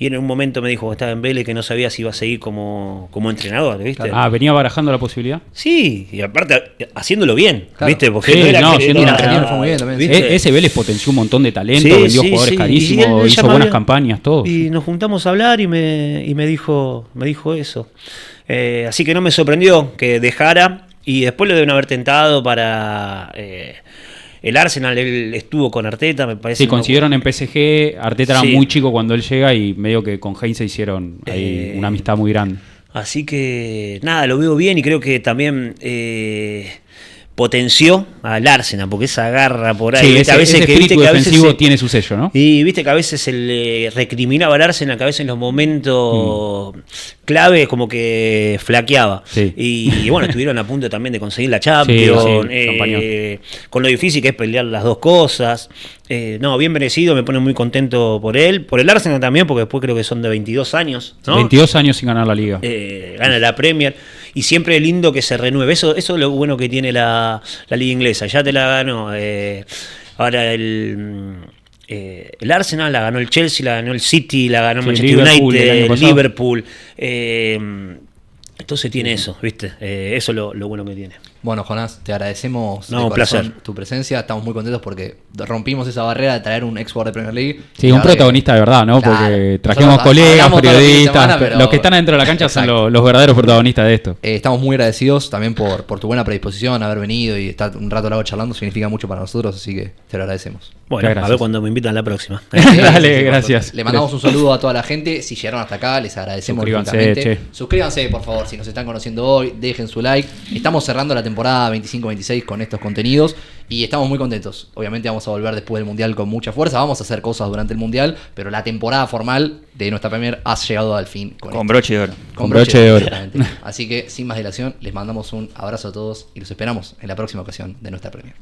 y en un momento me dijo que estaba en Vélez, que no sabía si iba a seguir como entrenador, ¿viste? Ah, venía barajando la posibilidad. Sí, y aparte haciéndolo bien, Claro. ¿viste? Porque Sí, no era que siendo un era- argentino fue muy bien también. ¿viste? Ese Vélez potenció un montón de talento, Sí, vendió sí, jugadores sí. carísimos, Y él hizo ya me buenas había- campañas, todo. Y nos juntamos a hablar y me dijo eso. Así que no me sorprendió que dejara, y después lo deben haber tentado para el Arsenal. Él estuvo con Arteta, me parece. Sí, consiguieron en PSG, Arteta era Sí. muy chico cuando él llega y medio que con Heinze hicieron ahí una amistad muy grande. Así que nada, lo veo bien, y creo que también potenció al Arsenal, porque esa garra por ahí, Sí, ¿viste? ese espíritu a veces defensivo tiene su sello, ¿no? y viste que a veces se le recriminaba al Arsenal, que a veces en los momentos clave como que flaqueaba. Sí. Y bueno, estuvieron a punto también de conseguir la Champions, Sí, campañón. con lo difícil que es pelear las dos cosas. No, bien merecido, me pone muy contento por él, por el Arsenal también, porque después creo que son de 22 años, ¿no? 22 años sin ganar la liga. Gana la Premier, y siempre es lindo que se renueve. Eso es lo bueno que tiene la liga inglesa. Ya te la ganó. Ahora el Arsenal la ganó el Chelsea, la ganó el City, la ganó Sí, Manchester Liverpool el año United, pasado. Liverpool. Entonces tiene eso, ¿viste? Eso es lo bueno que tiene. Bueno, Jonás, te agradecemos No, de un corazón placer. tu presencia. Estamos muy contentos porque rompimos esa barrera de traer un ex jugador de Premier League. Sí, Y un la verdad protagonista de verdad, ¿no? Claro. Porque trajimos Nosotros colegas, hablamos todos los fines de periodistas, semana, pero- los que están adentro de la cancha son Exacto. los verdaderos protagonistas de esto. Estamos muy agradecidos también por tu buena predisposición, haber venido y estar un rato largo charlando. Significa mucho para nosotros, así que te lo agradecemos. Bueno, Muchas a ver gracias. cuando me invitan la próxima. Dale, gracias. Le mandamos un saludo a toda la gente. Si llegaron hasta acá, les agradecemos Suscríbanse, infinitamente. che. Suscríbanse, por favor, si nos están conociendo hoy, dejen su like. Estamos cerrando la temporada 25-26 con estos contenidos y estamos muy contentos. Obviamente vamos a volver después del Mundial con mucha fuerza. Vamos a hacer cosas durante el Mundial, pero la temporada formal de nuestra Premier ha llegado al fin. Con esto. broche de oro. Con broche de oro. Exactamente. Así que, sin más dilación, les mandamos un abrazo a todos y los esperamos en la próxima ocasión de nuestra Premier.